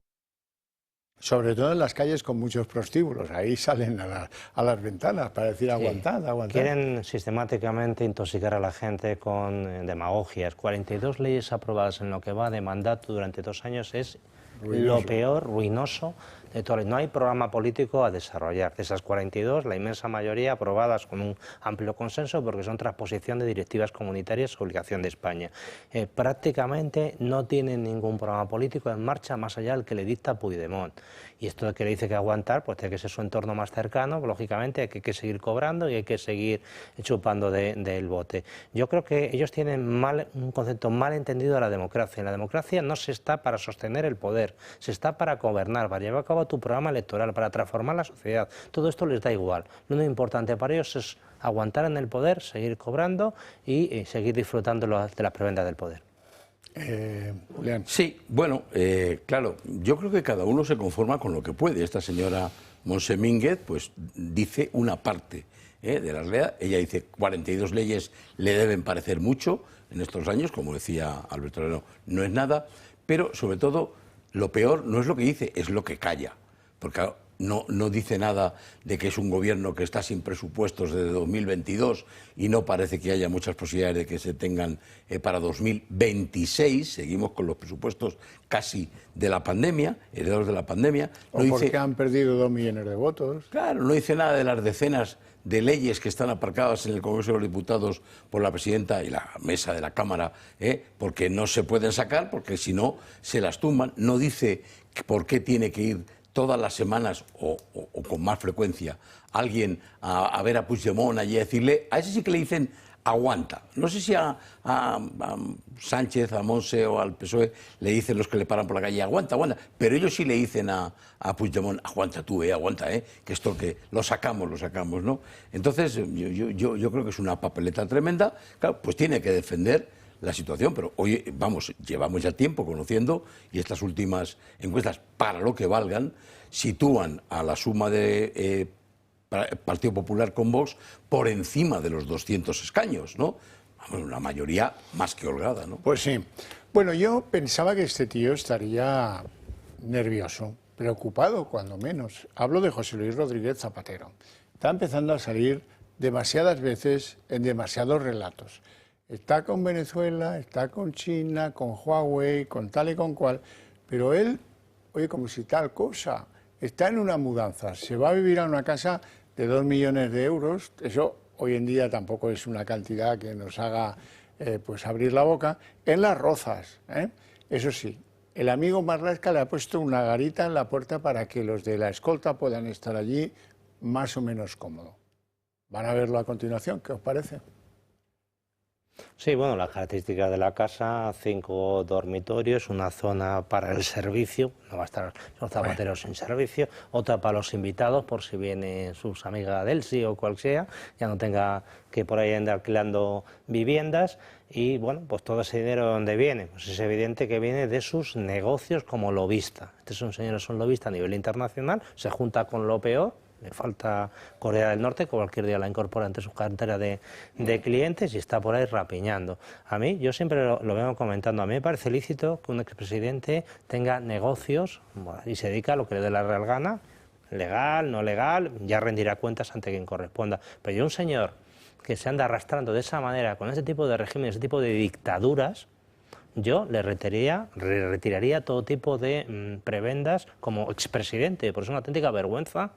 Sobre todo en las calles con muchos prostíbulos, ahí salen a las ventanas para decir aguantad. Quieren sistemáticamente intoxicar a la gente con demagogias. 42 leyes aprobadas en lo que va de mandato durante 2 años es ruinoso. Lo peor, ruinoso, de todas. No hay programa político a desarrollar. De esas 42, la inmensa mayoría aprobadas con un amplio consenso porque son transposición de directivas comunitarias, obligación de España. Prácticamente no tienen ningún programa político en marcha más allá del que le dicta Puigdemont. Y esto de que le dice que aguantar, pues tiene que ser su entorno más cercano, lógicamente hay que seguir cobrando y hay que seguir chupando del bote. Yo creo que ellos tienen un concepto mal entendido de la democracia. La democracia no se está para sostener el poder, se está para gobernar, para llevar a cabo tu programa electoral, para transformar la sociedad. Todo esto les da igual. Lo único importante para ellos es aguantar en el poder, seguir cobrando y seguir disfrutando de las prebendas del poder. Julián. Sí, bueno, claro, yo creo que cada uno se conforma con lo que puede. Esta señora Montse Mínguez pues dice una parte de la realidad. Ella dice 42 leyes le deben parecer mucho en estos años, como decía Alberto Leno, no es nada, pero sobre todo lo peor no es lo que dice, es lo que calla, porque no dice nada de que es un gobierno que está sin presupuestos desde 2022 y no parece que haya muchas posibilidades de que se tengan para 2026. Seguimos con los presupuestos casi de la pandemia, heredados de la pandemia. No porque han perdido 2 millones de votos. Claro, no dice nada de las decenas de leyes que están aparcadas en el Congreso de los Diputados por la presidenta y la mesa de la Cámara, porque no se pueden sacar, porque si no se las tumban. No dice por qué tiene que ir todas las semanas o con más frecuencia alguien a ver a Puigdemont allí a decirle, a ese sí que le dicen aguanta. No sé si a Sánchez, a Montse o al PSOE le dicen los que le paran por la calle aguanta, aguanta, pero ellos sí le dicen a Puigdemont aguanta tú, aguanta, que esto que lo sacamos, ¿no? Entonces yo creo que es una papeleta tremenda. Claro, pues tiene que defender la situación, pero hoy, vamos, llevamos ya tiempo conociendo y estas últimas encuestas, para lo que valgan, sitúan a la suma de Partido Popular con Vox por encima de los 200 escaños, ¿no? Vamos, una mayoría más que holgada, ¿no? Pues sí. Bueno, yo pensaba que este tío estaría nervioso, preocupado, cuando menos. Hablo de José Luis Rodríguez Zapatero. Está empezando a salir demasiadas veces en demasiados relatos. Está con Venezuela, está con China, con Huawei, con tal y con cual, pero él, oye, como si tal cosa, está en una mudanza, se va a vivir a una casa de 2 millones de euros, eso hoy en día tampoco es una cantidad que nos haga pues abrir la boca, en Las Rozas, Eso sí, el amigo Marlaska le ha puesto una garita en la puerta para que los de la escolta puedan estar allí más o menos cómodo. Van a verlo a continuación, ¿qué os parece? Sí, bueno, las características de la casa, 5 dormitorios, una zona para el servicio, no va a estar los zapateros sin servicio, otra para los invitados, por si vienen sus amigas Delsi o cual sea, ya no tenga que por ahí andar alquilando viviendas. Y bueno, pues todo ese dinero, ¿de dónde viene? Pues es evidente que viene de sus negocios como lobista. Este es un señor, es un lobista a nivel internacional, se junta con lo peor. Le falta Corea del Norte, que cualquier día la incorpora ante su cartera de clientes y está por ahí rapiñando. A mí, yo siempre lo vengo comentando, a mí me parece lícito que un expresidente tenga negocios y se dedica a lo que le dé la real gana, legal, no legal, ya rendirá cuentas ante quien corresponda. Pero yo un señor que se anda arrastrando de esa manera, con ese tipo de regímenes, ese tipo de dictaduras, yo le retiraría todo tipo de prebendas como expresidente, porque es una auténtica vergüenza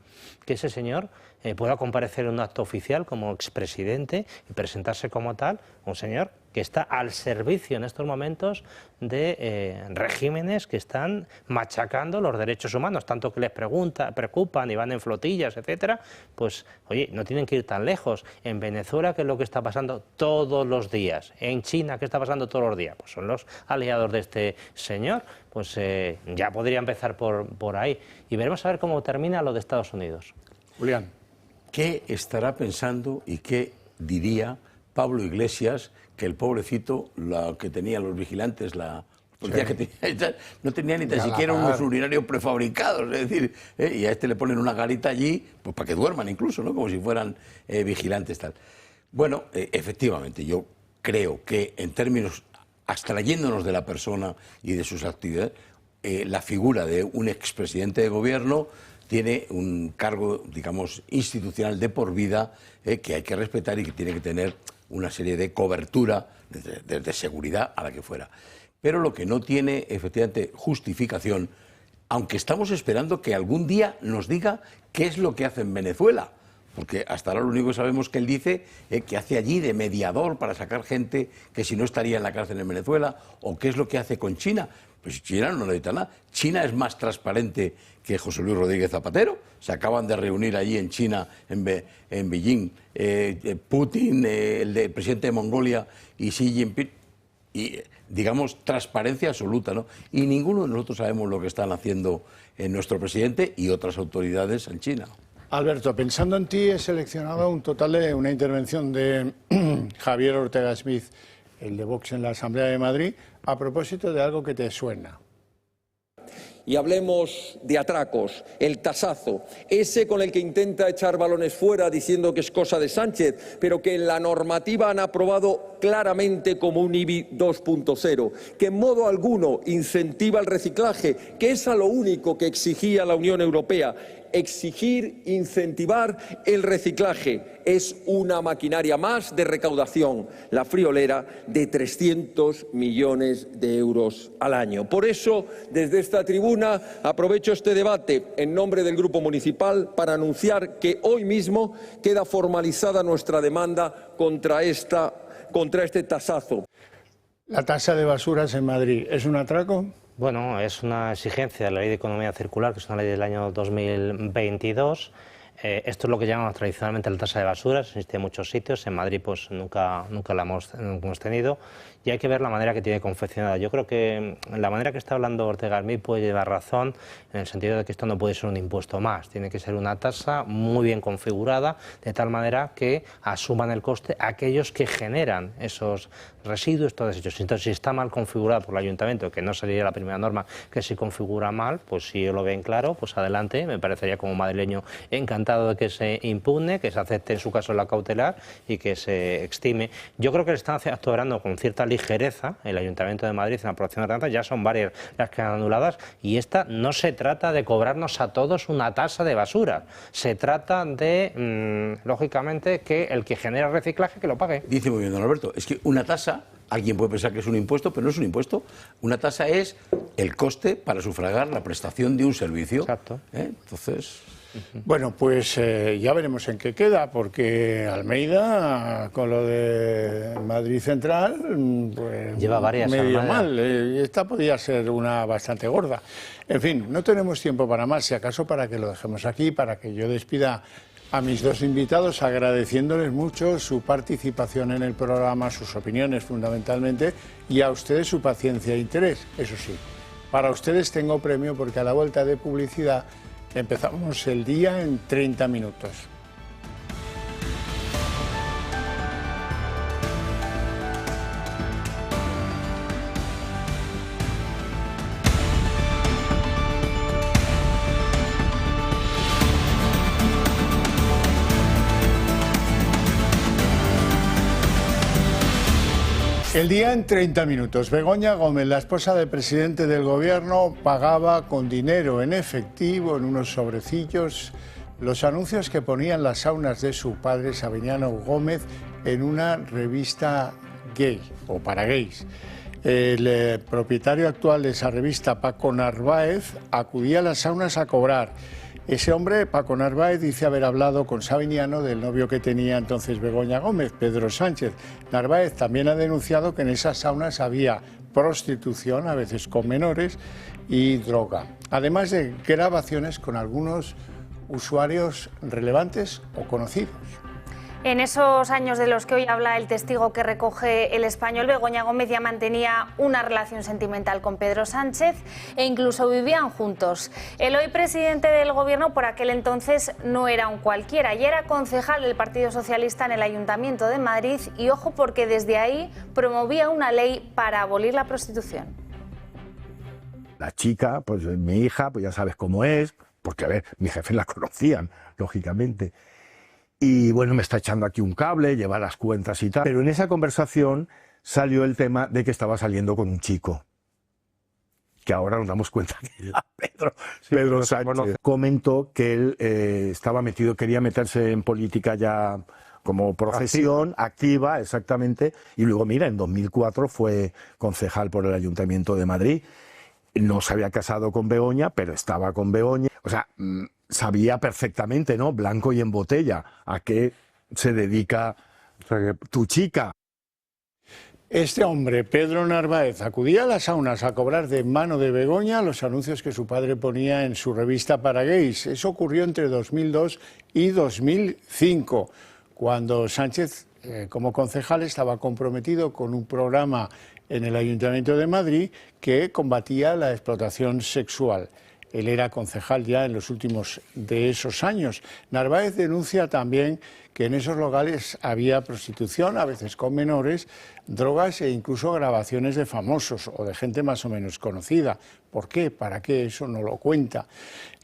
que ese señor pueda comparecer en un acto oficial como expresidente y presentarse como tal, un señor que está al servicio en estos momentos de regímenes que están machacando los derechos humanos, tanto que les preocupan y van en flotillas, etcétera. Pues, oye, no tienen que ir tan lejos. En Venezuela, ¿qué es lo que está pasando todos los días? En China, ¿qué está pasando todos los días? Pues son los aliados de este señor. Pues ya podría empezar por ahí. Y veremos a ver cómo termina lo de Estados Unidos. Julián. ¿Qué estará pensando y qué diría Pablo Iglesias, que el pobrecito, lo que tenían los vigilantes, la policía que tenía, no tenía ni tan siquiera unos urinarios prefabricados, es decir, y a este le ponen una garita allí, pues para que duerman incluso, ¿no? Como si fueran vigilantes tal. Bueno, efectivamente, yo creo que en términos, abstrayéndonos de la persona y de sus actividades, la figura de un expresidente de gobierno tiene un cargo, digamos, institucional de por vida que hay que respetar y que tiene que tener una serie de cobertura, de seguridad a la que fuera. Pero lo que no tiene, efectivamente, justificación, aunque estamos esperando que algún día nos diga qué es lo que hace en Venezuela. Porque hasta ahora lo único que sabemos que él dice es que hace allí de mediador para sacar gente que si no estaría en la cárcel en Venezuela, o qué es lo que hace con China. Pues China no necesita nada. China es más transparente que José Luis Rodríguez Zapatero. Se acaban de reunir allí en China, en Beijing, Putin, el presidente de Mongolia y Xi Jinping. Y, digamos, transparencia absoluta, ¿no? Y ninguno de nosotros sabemos lo que están haciendo nuestro presidente y otras autoridades en China. Alberto, pensando en ti, he seleccionado un total de una intervención de Javier Ortega Smith, el de Vox en la Asamblea de Madrid, a propósito de algo que te suena. Y hablemos de atracos, el tasazo, ese con el que intenta echar balones fuera diciendo que es cosa de Sánchez, pero que en la normativa han aprobado claramente como un IBI 2.0, que en modo alguno incentiva el reciclaje, que es a lo único que exigía la Unión Europea. Exigir, incentivar el reciclaje es una maquinaria más de recaudación, la friolera de 300 millones de euros al año. Por eso, desde esta tribuna, aprovecho este debate en nombre del Grupo Municipal para anunciar que hoy mismo queda formalizada nuestra demanda contra este tasazo. La tasa de basuras en Madrid, ¿es un atraco? Bueno, es una exigencia de la Ley de Economía Circular, que es una ley del año 2022. Esto es lo que llamamos tradicionalmente la tasa de basuras, existe en muchos sitios, en Madrid pues nunca la hemos tenido, y hay que ver la manera que tiene confeccionada. Yo creo que la manera que está hablando Ortega Smith puede llevar razón en el sentido de que esto no puede ser un impuesto más, tiene que ser una tasa muy bien configurada, de tal manera que asuman el coste aquellos que generan esos residuos, estos desechos. Entonces, si está mal configurada por el ayuntamiento, que no sería la primera norma, que si configura mal, pues si lo ven claro, pues adelante, me parecería como madrileño encantado de que se impugne, que se acepte en su caso la cautelar y que se extime. Yo creo que le están actuando con cierta ligereza el Ayuntamiento de Madrid en la aprobación de rentas, ya son varias las que han anuladas, y esta no se trata de cobrarnos a todos una tasa de basura, se trata de, lógicamente, que el que genera reciclaje que lo pague. Dice muy bien don Alberto, es que una tasa, alguien puede pensar que es un impuesto, pero no es un impuesto. Una tasa es el coste para sufragar la prestación de un servicio. Exacto. Entonces... Bueno, pues ya veremos en qué queda, porque Almeida, con lo de Madrid Central, pues lleva varias medio Almeida. mal. Esta podría ser una bastante gorda. En fin, no tenemos tiempo para más, si acaso para que lo dejemos aquí, para que yo despida a mis dos invitados, agradeciéndoles mucho su participación en el programa, sus opiniones fundamentalmente, y a ustedes su paciencia e interés. Eso sí, para ustedes tengo premio, porque a la vuelta de publicidad empezamos el día en 30 minutos. El día en 30 minutos. Begoña Gómez, la esposa del presidente del gobierno, pagaba con dinero en efectivo, en unos sobrecillos, los anuncios que ponían las saunas de su padre, Sabiniano Gómez, en una revista gay o para gays. El propietario actual de esa revista, Paco Narváez, acudía a las saunas a cobrar. Ese hombre, Paco Narváez, dice haber hablado con Sabiniano del novio que tenía entonces Begoña Gómez, Pedro Sánchez. Narváez también ha denunciado que en esas saunas había prostitución, a veces con menores, y droga. Además de grabaciones con algunos usuarios relevantes o conocidos. En esos años de los que hoy habla el testigo que recoge El Español, Begoña Gómez ya mantenía una relación sentimental con Pedro Sánchez e incluso vivían juntos. El hoy presidente del gobierno por aquel entonces no era un cualquiera, ya era concejal del Partido Socialista en el Ayuntamiento de Madrid y ojo porque desde ahí promovía una ley para abolir la prostitución. La chica, pues mi hija, pues ya sabes cómo es, porque a ver, mis jefes la conocían, lógicamente. Y bueno, me está echando aquí un cable, lleva las cuentas y tal. Pero en esa conversación salió el tema de que estaba saliendo con un chico. Que ahora nos damos cuenta que era Pedro Sánchez. Comentó que él estaba metido, quería meterse en política ya como profesión activa, exactamente. Y luego, mira, en 2004 fue concejal por el Ayuntamiento de Madrid. No se había casado con Begoña, pero estaba con Begoña. O sea, sabía perfectamente, ¿no? Blanco y en botella, a qué se dedica, o sea, que tu chica. Este hombre, Pedro Narváez, acudía a las saunas a cobrar de mano de Begoña los anuncios que su padre ponía en su revista para gays. Eso ocurrió entre 2002 y 2005, cuando Sánchez, como concejal, estaba comprometido con un programa en el Ayuntamiento de Madrid que combatía la explotación sexual. Él era concejal ya en los últimos de esos años. Narváez denuncia también que en esos locales había prostitución, a veces con menores, drogas e incluso grabaciones de famosos o de gente más o menos conocida. ¿Por qué? ¿Para qué? Eso no lo cuenta.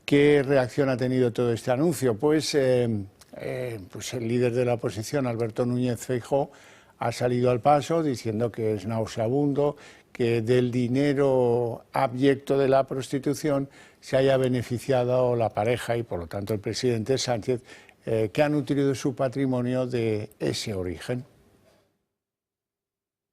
¿Qué reacción ha tenido todo este anuncio? Pues el líder de la oposición, Alberto Núñez Feijóo, ha salido al paso diciendo que es nauseabundo, que del dinero abyecto de la prostitución se haya beneficiado la pareja y por lo tanto el presidente Sánchez, que ha nutrido su patrimonio de ese origen.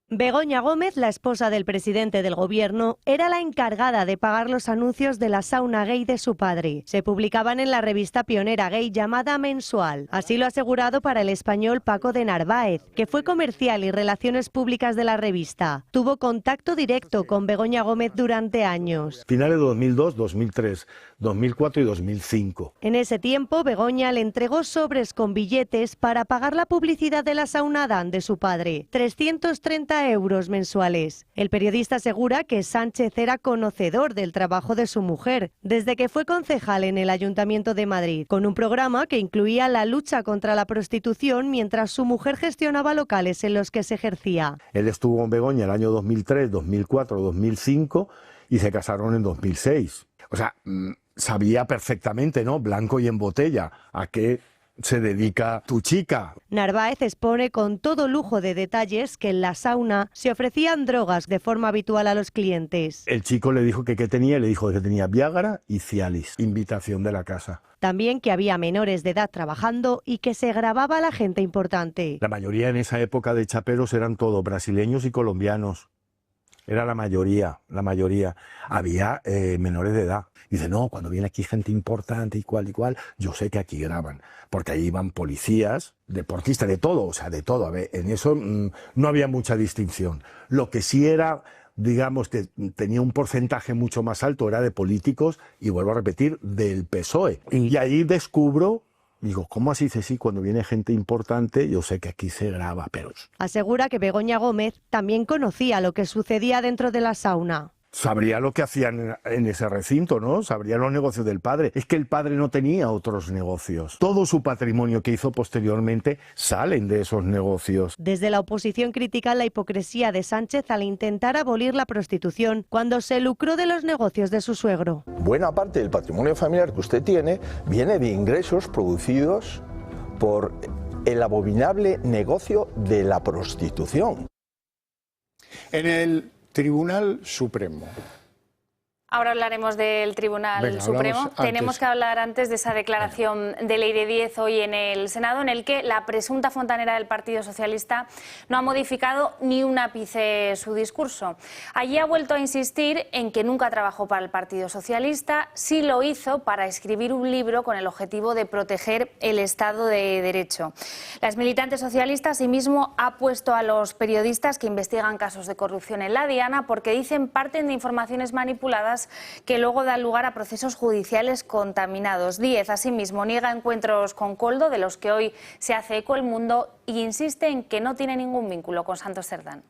Begoña Gómez, la esposa del presidente del gobierno, era la encargada de pagar los anuncios de la sauna gay de su padre. Se publicaban en la revista pionera gay llamada Mensual. Así lo ha asegurado para El Español Paco de Narváez, que fue comercial y relaciones públicas de la revista. Tuvo contacto directo con Begoña Gómez durante años. Finales de 2002, 2003, 2004 y 2005. En ese tiempo, Begoña le entregó sobres con billetes para pagar la publicidad de la sauna Dan de su padre. 330 euros mensuales. El periodista asegura que Sánchez era conocedor del trabajo de su mujer desde que fue concejal en el Ayuntamiento de Madrid, con un programa que incluía la lucha contra la prostitución mientras su mujer gestionaba locales en los que se ejercía. Él estuvo con Begoña el año 2003, 2004, 2005 y se casaron en 2006. O sea, sabía perfectamente, ¿no? Blanco y en botella, a qué se dedica tu chica. Narváez expone con todo lujo de detalles que en la sauna se ofrecían drogas de forma habitual a los clientes. El chico le dijo que qué tenía, le dijo que tenía Viagra y Cialis, invitación de la casa. También que había menores de edad trabajando y que se grababa a la gente importante. La mayoría en esa época de chaperos eran todos brasileños y colombianos. Era la mayoría, la mayoría. Había menores de edad. Dice, no, cuando viene aquí gente importante y cual, yo sé que aquí graban. Porque ahí iban policías, deportistas, de todo, o sea, de todo. A ver, en eso no había mucha distinción. Lo que sí era, digamos, que tenía un porcentaje mucho más alto, era de políticos, y vuelvo a repetir, del PSOE. Y ahí descubro... Digo, ¿cómo así? Dice, sí, cuando viene gente importante, yo sé que aquí se graba, pero... Asegura que Begoña Gómez también conocía lo que sucedía dentro de la sauna. Sabría lo que hacían en ese recinto, ¿no? Sabría los negocios del padre. Es que el padre no tenía otros negocios. Todo su patrimonio que hizo posteriormente salen de esos negocios. Desde la oposición critican la hipocresía de Sánchez al intentar abolir la prostitución cuando se lucró de los negocios de su suegro. Buena parte del patrimonio familiar que usted tiene viene de ingresos producidos por el abominable negocio de la prostitución. En el Tribunal Supremo. Ahora hablaremos del Tribunal Supremo. Tenemos que hablar antes de esa declaración de Leire Díez hoy en el Senado, en el que la presunta fontanera del Partido Socialista no ha modificado ni un ápice su discurso. Allí ha vuelto a insistir en que nunca trabajó para el Partido Socialista, sí lo hizo para escribir un libro con el objetivo de proteger el Estado de Derecho. La exmilitante socialista asimismo ha puesto a los periodistas que investigan casos de corrupción en la diana porque dicen parten de informaciones manipuladas que luego dan lugar a procesos judiciales contaminados. Díez, asimismo, niega encuentros con Koldo, de los que hoy se hace eco El Mundo, y insiste en que no tiene ningún vínculo con Santos Cerdán.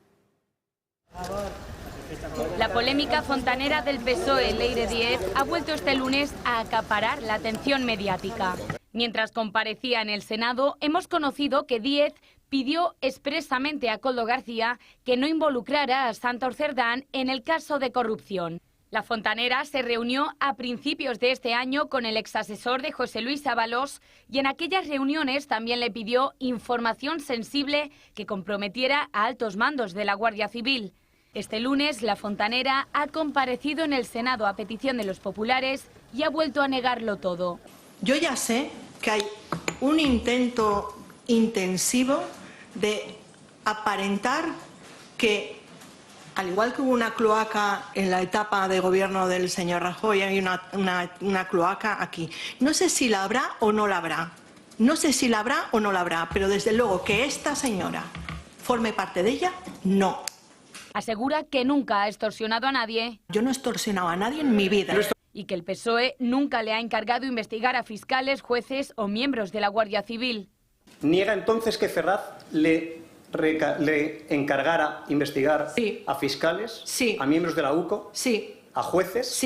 La polémica fontanera del PSOE, Leire Díez, ha vuelto este lunes a acaparar la atención mediática. Mientras comparecía en el Senado, hemos conocido que Díez pidió expresamente a Koldo García que no involucrara a Santos Cerdán en el caso de corrupción. La fontanera se reunió a principios de este año con el exasesor de José Luis Ábalos y en aquellas reuniones también le pidió información sensible que comprometiera a altos mandos de la Guardia Civil. Este lunes la fontanera ha comparecido en el Senado a petición de los populares y ha vuelto a negarlo todo. Yo ya sé que hay un intento intensivo de aparentar que Al igual que hubo una cloaca en la etapa de gobierno del señor Rajoy, hay una cloaca aquí. No sé si la habrá o no la habrá. No sé si la habrá o no la habrá, pero desde luego que esta señora forme parte de ella, no. Asegura que nunca ha extorsionado a nadie. Yo no he extorsionado a nadie en mi vida. Y que el PSOE nunca le ha encargado investigar a fiscales, jueces o miembros de la Guardia Civil. Niega entonces que Ferraz le encargara investigar a fiscales, a miembros de la UCO, a jueces.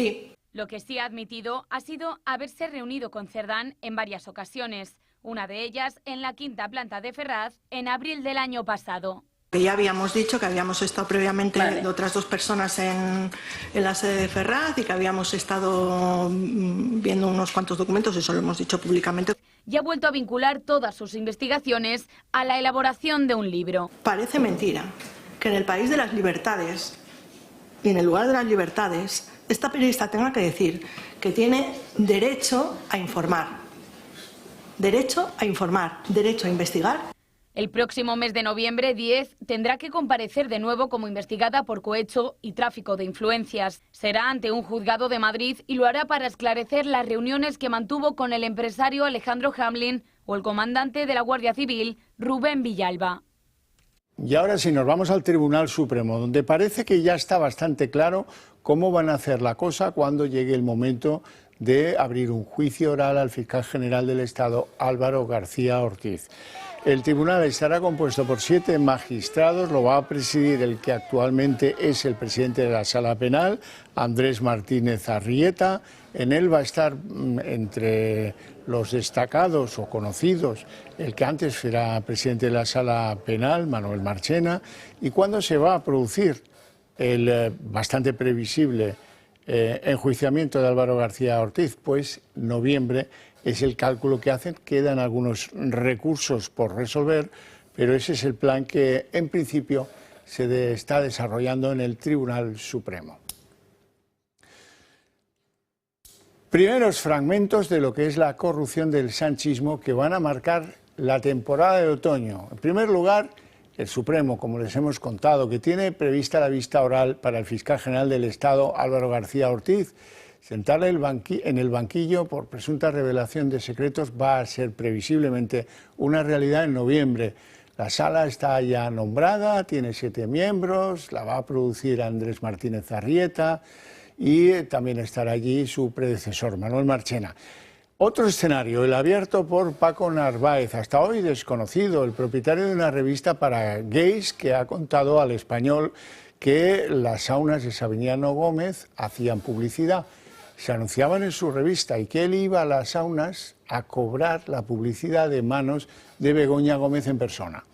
Lo que sí ha admitido ha sido haberse reunido con Cerdán en varias ocasiones, una de ellas en la quinta planta de Ferraz en abril del año pasado. Ya habíamos dicho que habíamos estado previamente otras dos personas en la sede de Ferraz y que habíamos estado viendo unos cuantos documentos, eso lo hemos dicho públicamente. Y ha vuelto a vincular todas sus investigaciones a la elaboración de un libro. Parece mentira que en el país de las libertades y en el lugar de las libertades esta periodista tenga que decir que tiene derecho a informar, derecho a investigar. El próximo mes de noviembre, Díez tendrá que comparecer de nuevo como investigada por cohecho y tráfico de influencias. Será ante un juzgado de Madrid y lo hará para esclarecer las reuniones que mantuvo con el empresario Alejandro Hamlin o el comandante de la Guardia Civil, Rubén Villalba. Y ahora sí, nos vamos al Tribunal Supremo, donde parece que ya está bastante claro cómo van a hacer la cosa cuando llegue el momento de abrir un juicio oral al fiscal general del Estado, Álvaro García Ortiz. El tribunal estará compuesto por 7 magistrados, lo va a presidir el que actualmente es el presidente de la Sala Penal, Andrés Martínez Arrieta. En él va a estar entre los destacados o conocidos el que antes era presidente de la Sala Penal, Manuel Marchena, y cuando se va a producir el bastante previsible enjuiciamiento de Álvaro García Ortiz, pues noviembre es el cálculo que hacen. Quedan algunos recursos por resolver, pero ese es el plan que en principio se está desarrollando en el Tribunal Supremo. Primeros fragmentos de lo que es la corrupción del sanchismo que van a marcar la temporada de otoño. En primer lugar, el Supremo, como les hemos contado, que tiene prevista la vista oral para el fiscal general del Estado, Álvaro García Ortiz. Sentarle en el banquillo por presunta revelación de secretos va a ser previsiblemente una realidad en noviembre. La sala está ya nombrada, tiene 7 miembros, la va a producir Andrés Martínez Arrieta y también estará allí su predecesor, Manuel Marchena. Otro escenario, el abierto por Paco Narváez, hasta hoy desconocido, el propietario de una revista para gays que ha contado al Español que las saunas de Sabiñano Gómez hacían publicidad. Se anunciaban en su revista y que él iba a las saunas a cobrar la publicidad de manos de Begoña Gómez en persona.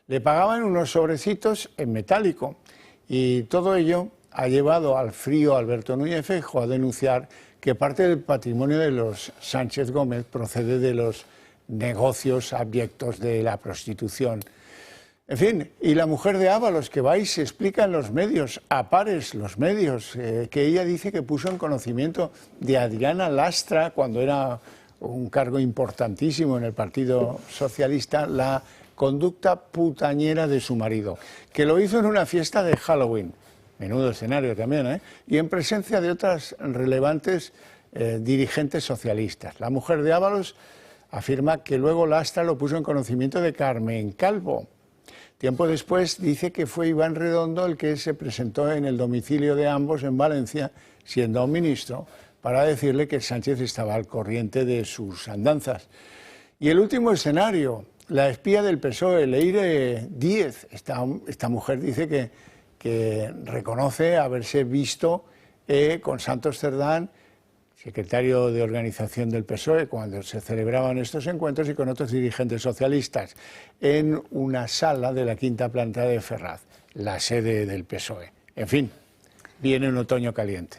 Le pagaban unos sobrecitos en metálico y todo ello ha llevado al frío Alberto Núñez Feijóo a denunciar que parte del patrimonio de los Sánchez Gómez procede de los negocios abyectos de la prostitución. En fin, y la mujer de Ábalos, que va y se explica en los medios, a pares los medios, que ella dice que puso en conocimiento de Adriana Lastra, cuando era un cargo importantísimo en el Partido Socialista, la conducta putañera de su marido, que lo hizo en una fiesta de Halloween, menudo escenario también, y en presencia de otras relevantes dirigentes socialistas. La mujer de Ábalos afirma que luego Lastra lo puso en conocimiento de Carmen Calvo. Tiempo después dice que fue Iván Redondo el que se presentó en el domicilio de ambos en Valencia, siendo un ministro, para decirle que Sánchez estaba al corriente de sus andanzas. Y el último escenario, la espía del PSOE, Leire Díez. Esta mujer dice que reconoce haberse visto con Santos Cerdán, secretario de organización del PSOE, cuando se celebraban estos encuentros, y con otros dirigentes socialistas, en una sala de la quinta planta de Ferraz, la sede del PSOE. En fin, viene un otoño caliente.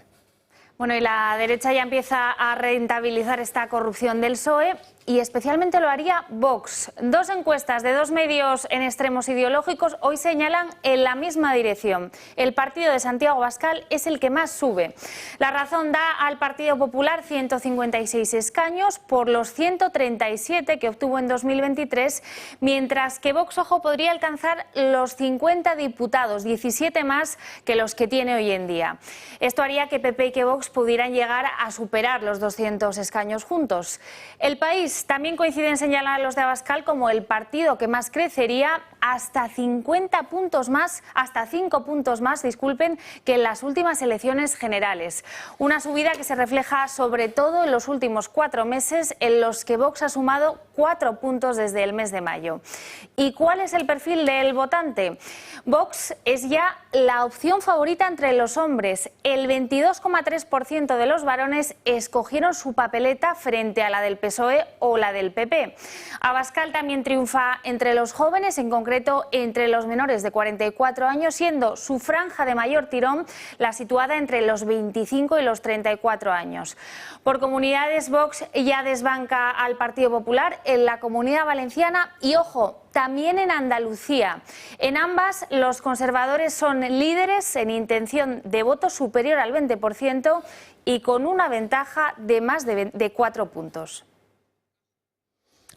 Bueno, y la derecha ya empieza a rentabilizar esta corrupción del PSOE y especialmente lo haría Vox. Dos encuestas de dos medios en extremos ideológicos hoy señalan en la misma dirección. El partido de Santiago Abascal es el que más sube. La razón da al Partido Popular 156 escaños por los 137 que obtuvo en 2023, mientras que Vox, ojo, podría alcanzar los 50 diputados, 17 más que los que tiene hoy en día. Esto haría que PP y que Vox pudieran llegar a superar los 200 escaños juntos. El País también coincide en señalar a los de Abascal como el partido que más crecería, hasta 50 puntos más, hasta 5 puntos más, disculpen, que en las últimas elecciones generales. Una subida que se refleja sobre todo en los últimos 4 meses, en los que Vox ha sumado 4 puntos desde el mes de mayo. ¿Y cuál es el perfil del votante? Vox es ya la opción favorita entre los hombres. El 22,3% de los varones escogieron su papeleta frente a la del PSOE o la del PP. Abascal también triunfa entre los jóvenes, en concreto entre los menores de 44 años, siendo su franja de mayor tirón la situada entre los 25 y los 34 años. Por comunidades, Vox ya desbanca al Partido Popular en la Comunidad Valenciana y, ojo, también en Andalucía. En ambas, los conservadores son líderes en intención de voto superior al 20% y con una ventaja de más de 4 puntos.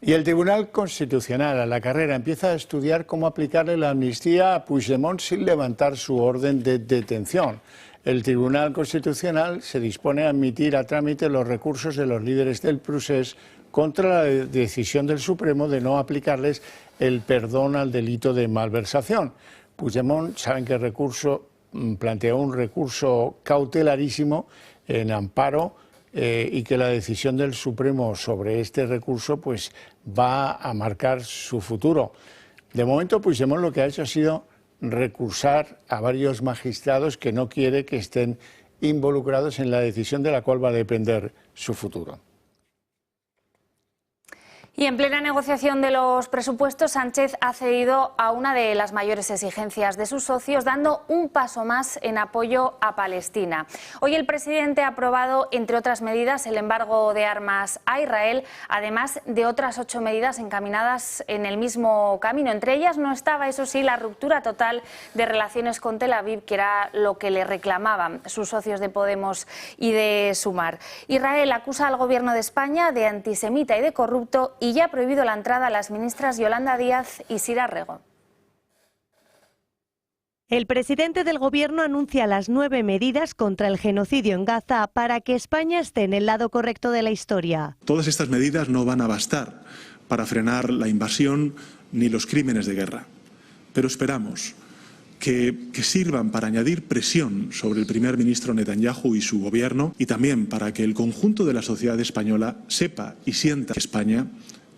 Y el Tribunal Constitucional a la carrera empieza a estudiar cómo aplicarle la amnistía a Puigdemont sin levantar su orden de detención. El Tribunal Constitucional se dispone a admitir a trámite los recursos de los líderes del procés contra la decisión del Supremo de no aplicarles el perdón al delito de malversación. Puigdemont, saben que el recurso planteó un recurso cautelarísimo en amparo y que la decisión del Supremo sobre este recurso pues va a marcar su futuro. De momento, Puigdemont lo que ha hecho ha sido recursar a varios magistrados que no quiere que estén involucrados en la decisión de la cual va a depender su futuro. Y en plena negociación de los presupuestos, Sánchez ha cedido a una de las mayores exigencias de sus socios, dando un paso más en apoyo a Palestina. Hoy el presidente ha aprobado, entre otras medidas, el embargo de armas a Israel, además de otras 8 medidas encaminadas en el mismo camino. Entre ellas no estaba, eso sí, la ruptura total de relaciones con Tel Aviv, que era lo que le reclamaban sus socios de Podemos y de Sumar. Israel acusa al gobierno de España de antisemita y de corrupto, y ya ha prohibido la entrada a las ministras Yolanda Díaz y Sira Rego. El presidente del Gobierno anuncia las 9 medidas contra el genocidio en Gaza para que España esté en el lado correcto de la historia. Todas estas medidas no van a bastar para frenar la invasión ni los crímenes de guerra, pero esperamos que sirvan para añadir presión sobre el primer ministro Netanyahu y su gobierno, y también para que el conjunto de la sociedad española sepa y sienta que España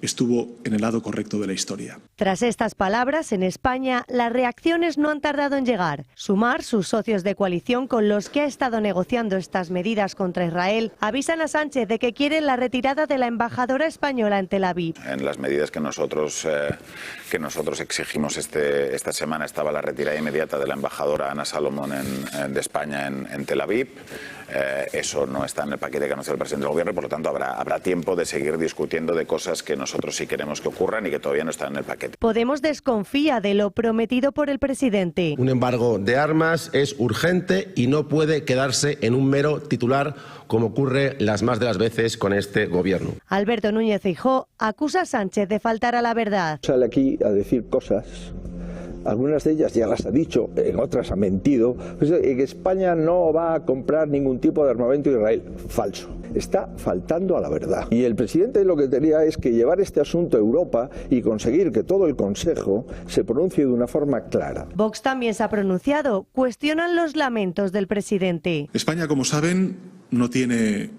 estuvo en el lado correcto de la historia. Tras estas palabras, en España, las reacciones no han tardado en llegar. Sumar, sus socios de coalición con los que ha estado negociando estas medidas contra Israel, avisan a Sánchez de que quieren la retirada de la embajadora española en Tel Aviv. En las medidas que nosotros exigimos esta semana estaba la retirada inmediata de la embajadora Ana Salomón de España en Tel Aviv. Eso no está en el paquete que anunció el presidente del Gobierno, por lo tanto habrá tiempo de seguir discutiendo de cosas que nosotros sí queremos que ocurran y que todavía no están en el paquete. Podemos desconfía de lo prometido por el presidente. Un embargo de armas es urgente y no puede quedarse en un mero titular, como ocurre las más de las veces con este Gobierno. Alberto Núñez Feijóo acusa a Sánchez de faltar a la verdad. Sale aquí a decir cosas. Algunas de ellas ya las ha dicho, en otras ha mentido. Que España no va a comprar ningún tipo de armamento a Israel. Falso. Está faltando a la verdad. Y el presidente lo que tenía es que llevar este asunto a Europa y conseguir que todo el Consejo se pronuncie de una forma clara. Vox también se ha pronunciado. Cuestionan los lamentos del presidente. España, como saben, no tiene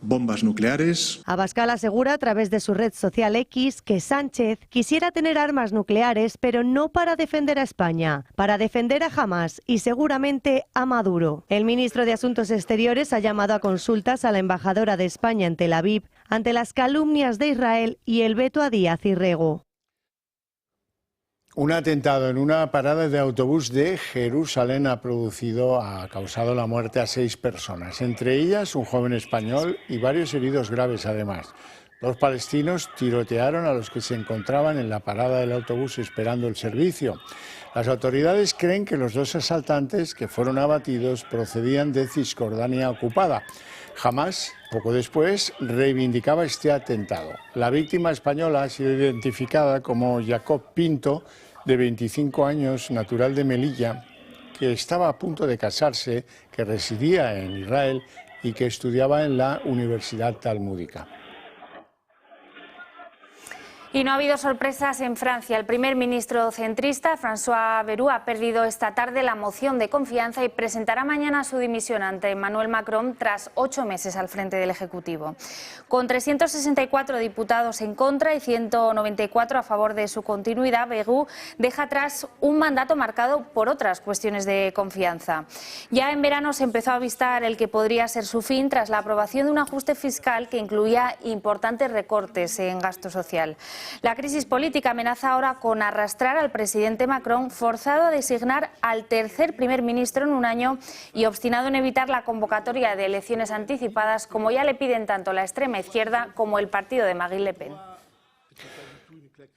bombas nucleares. Abascal asegura a través de su red social X que Sánchez quisiera tener armas nucleares, pero no para defender a España, para defender a Hamás y seguramente a Maduro. El ministro de Asuntos Exteriores ha llamado a consultas a la embajadora de España en Tel Aviv ante las calumnias de Israel y el veto a Díaz y Rego. Un atentado en una parada de autobús de Jerusalén ha causado la muerte a 6 personas, entre ellas un joven español y varios heridos graves además. Los palestinos tirotearon a los que se encontraban en la parada del autobús esperando el servicio. Las autoridades creen que los dos asaltantes que fueron abatidos procedían de Cisjordania ocupada. Hamás, poco después, reivindicaba este atentado. La víctima española ha sido identificada como Jacob Pinto, de 25 años, natural de Melilla, que estaba a punto de casarse, que residía en Israel y que estudiaba en la Universidad Talmúdica. Y no ha habido sorpresas en Francia. El primer ministro centrista, François Bayrou, ha perdido esta tarde la moción de confianza y presentará mañana su dimisión ante Emmanuel Macron tras 8 meses al frente del Ejecutivo. Con 364 diputados en contra y 194 a favor de su continuidad, Bayrou deja atrás un mandato marcado por otras cuestiones de confianza. Ya en verano se empezó a avistar el que podría ser su fin tras la aprobación de un ajuste fiscal que incluía importantes recortes en gasto social. La crisis política amenaza ahora con arrastrar al presidente Macron, forzado a designar al tercer primer ministro en un año y obstinado en evitar la convocatoria de elecciones anticipadas, como ya le piden tanto la extrema izquierda como el partido de Marine Le Pen.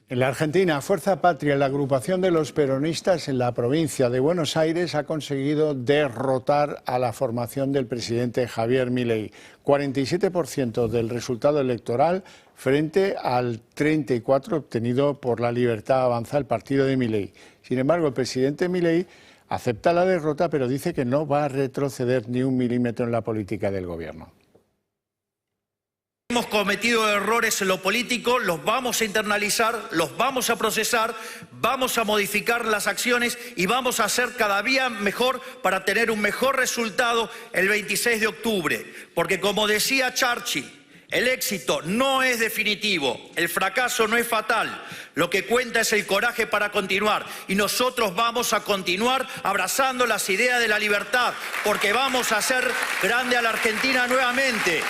En la Argentina, Fuerza Patria, la agrupación de los peronistas en la provincia de Buenos Aires, ha conseguido derrotar a la formación del presidente Javier Milei. 47% del resultado electoral frente al 34% obtenido por La Libertad Avanza, el partido de Milei. Sin embargo, el presidente Milei acepta la derrota, pero dice que no va a retroceder ni un milímetro en la política del gobierno. Hemos cometido errores en lo político, los vamos a internalizar, los vamos a procesar, vamos a modificar las acciones y vamos a hacer cada día mejor para tener un mejor resultado el 26 de octubre. Porque como decía Churchill, el éxito no es definitivo, el fracaso no es fatal, lo que cuenta es el coraje para continuar. Y nosotros vamos a continuar abrazando las ideas de la libertad, porque vamos a hacer grande a la Argentina nuevamente.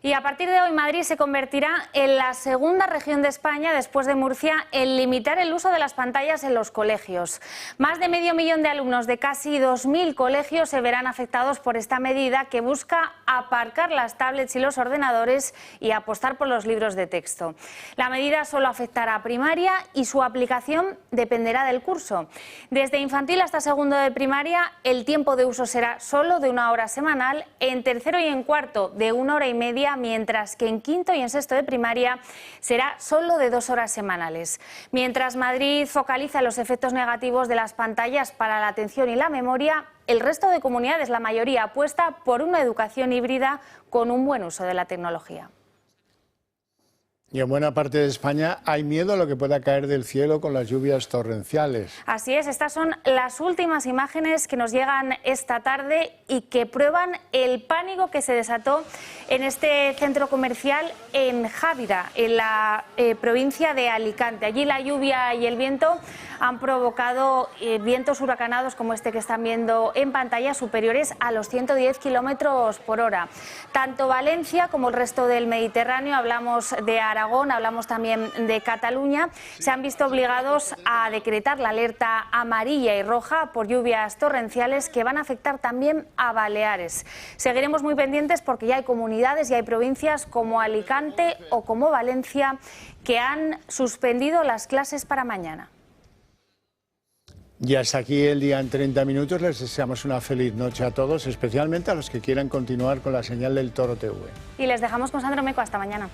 Y a partir de hoy Madrid se convertirá en la segunda región de España, después de Murcia, en limitar el uso de las pantallas en los colegios. Más de 500.000 de alumnos de casi 2.000 colegios se verán afectados por esta medida que busca aparcar las tablets y los ordenadores y apostar por los libros de texto. La medida solo afectará a primaria y su aplicación dependerá del curso. Desde infantil hasta segundo de primaria, el tiempo de uso será solo de 1 hora semanal, en tercero y en cuarto de 1 hora y media, mientras que en quinto y en sexto de primaria será solo de 2 horas semanales. Mientras Madrid focaliza los efectos negativos de las pantallas para la atención y la memoria, el resto de comunidades, la mayoría, apuesta por una educación híbrida con un buen uso de la tecnología. Y en buena parte de España hay miedo a lo que pueda caer del cielo con las lluvias torrenciales. Así es, estas son las últimas imágenes que nos llegan esta tarde y que prueban el pánico que se desató en este centro comercial en Jávira, en la provincia de Alicante. Allí la lluvia y el viento han provocado vientos huracanados como este que están viendo en pantalla, superiores a los 110 kilómetros por hora. Tanto Valencia como el resto del Mediterráneo, hablamos de Aragón, hablamos también de Cataluña, se han visto obligados a decretar la alerta amarilla y roja por lluvias torrenciales que van a afectar también a Baleares. Seguiremos muy pendientes porque ya hay comunidades y hay provincias como Alicante o como Valencia que han suspendido las clases para mañana. Y hasta aquí el día en 30 minutos. Les deseamos una feliz noche a todos, especialmente a los que quieran continuar con la señal del Toro TV. Y les dejamos con Sandro Meco. Hasta mañana.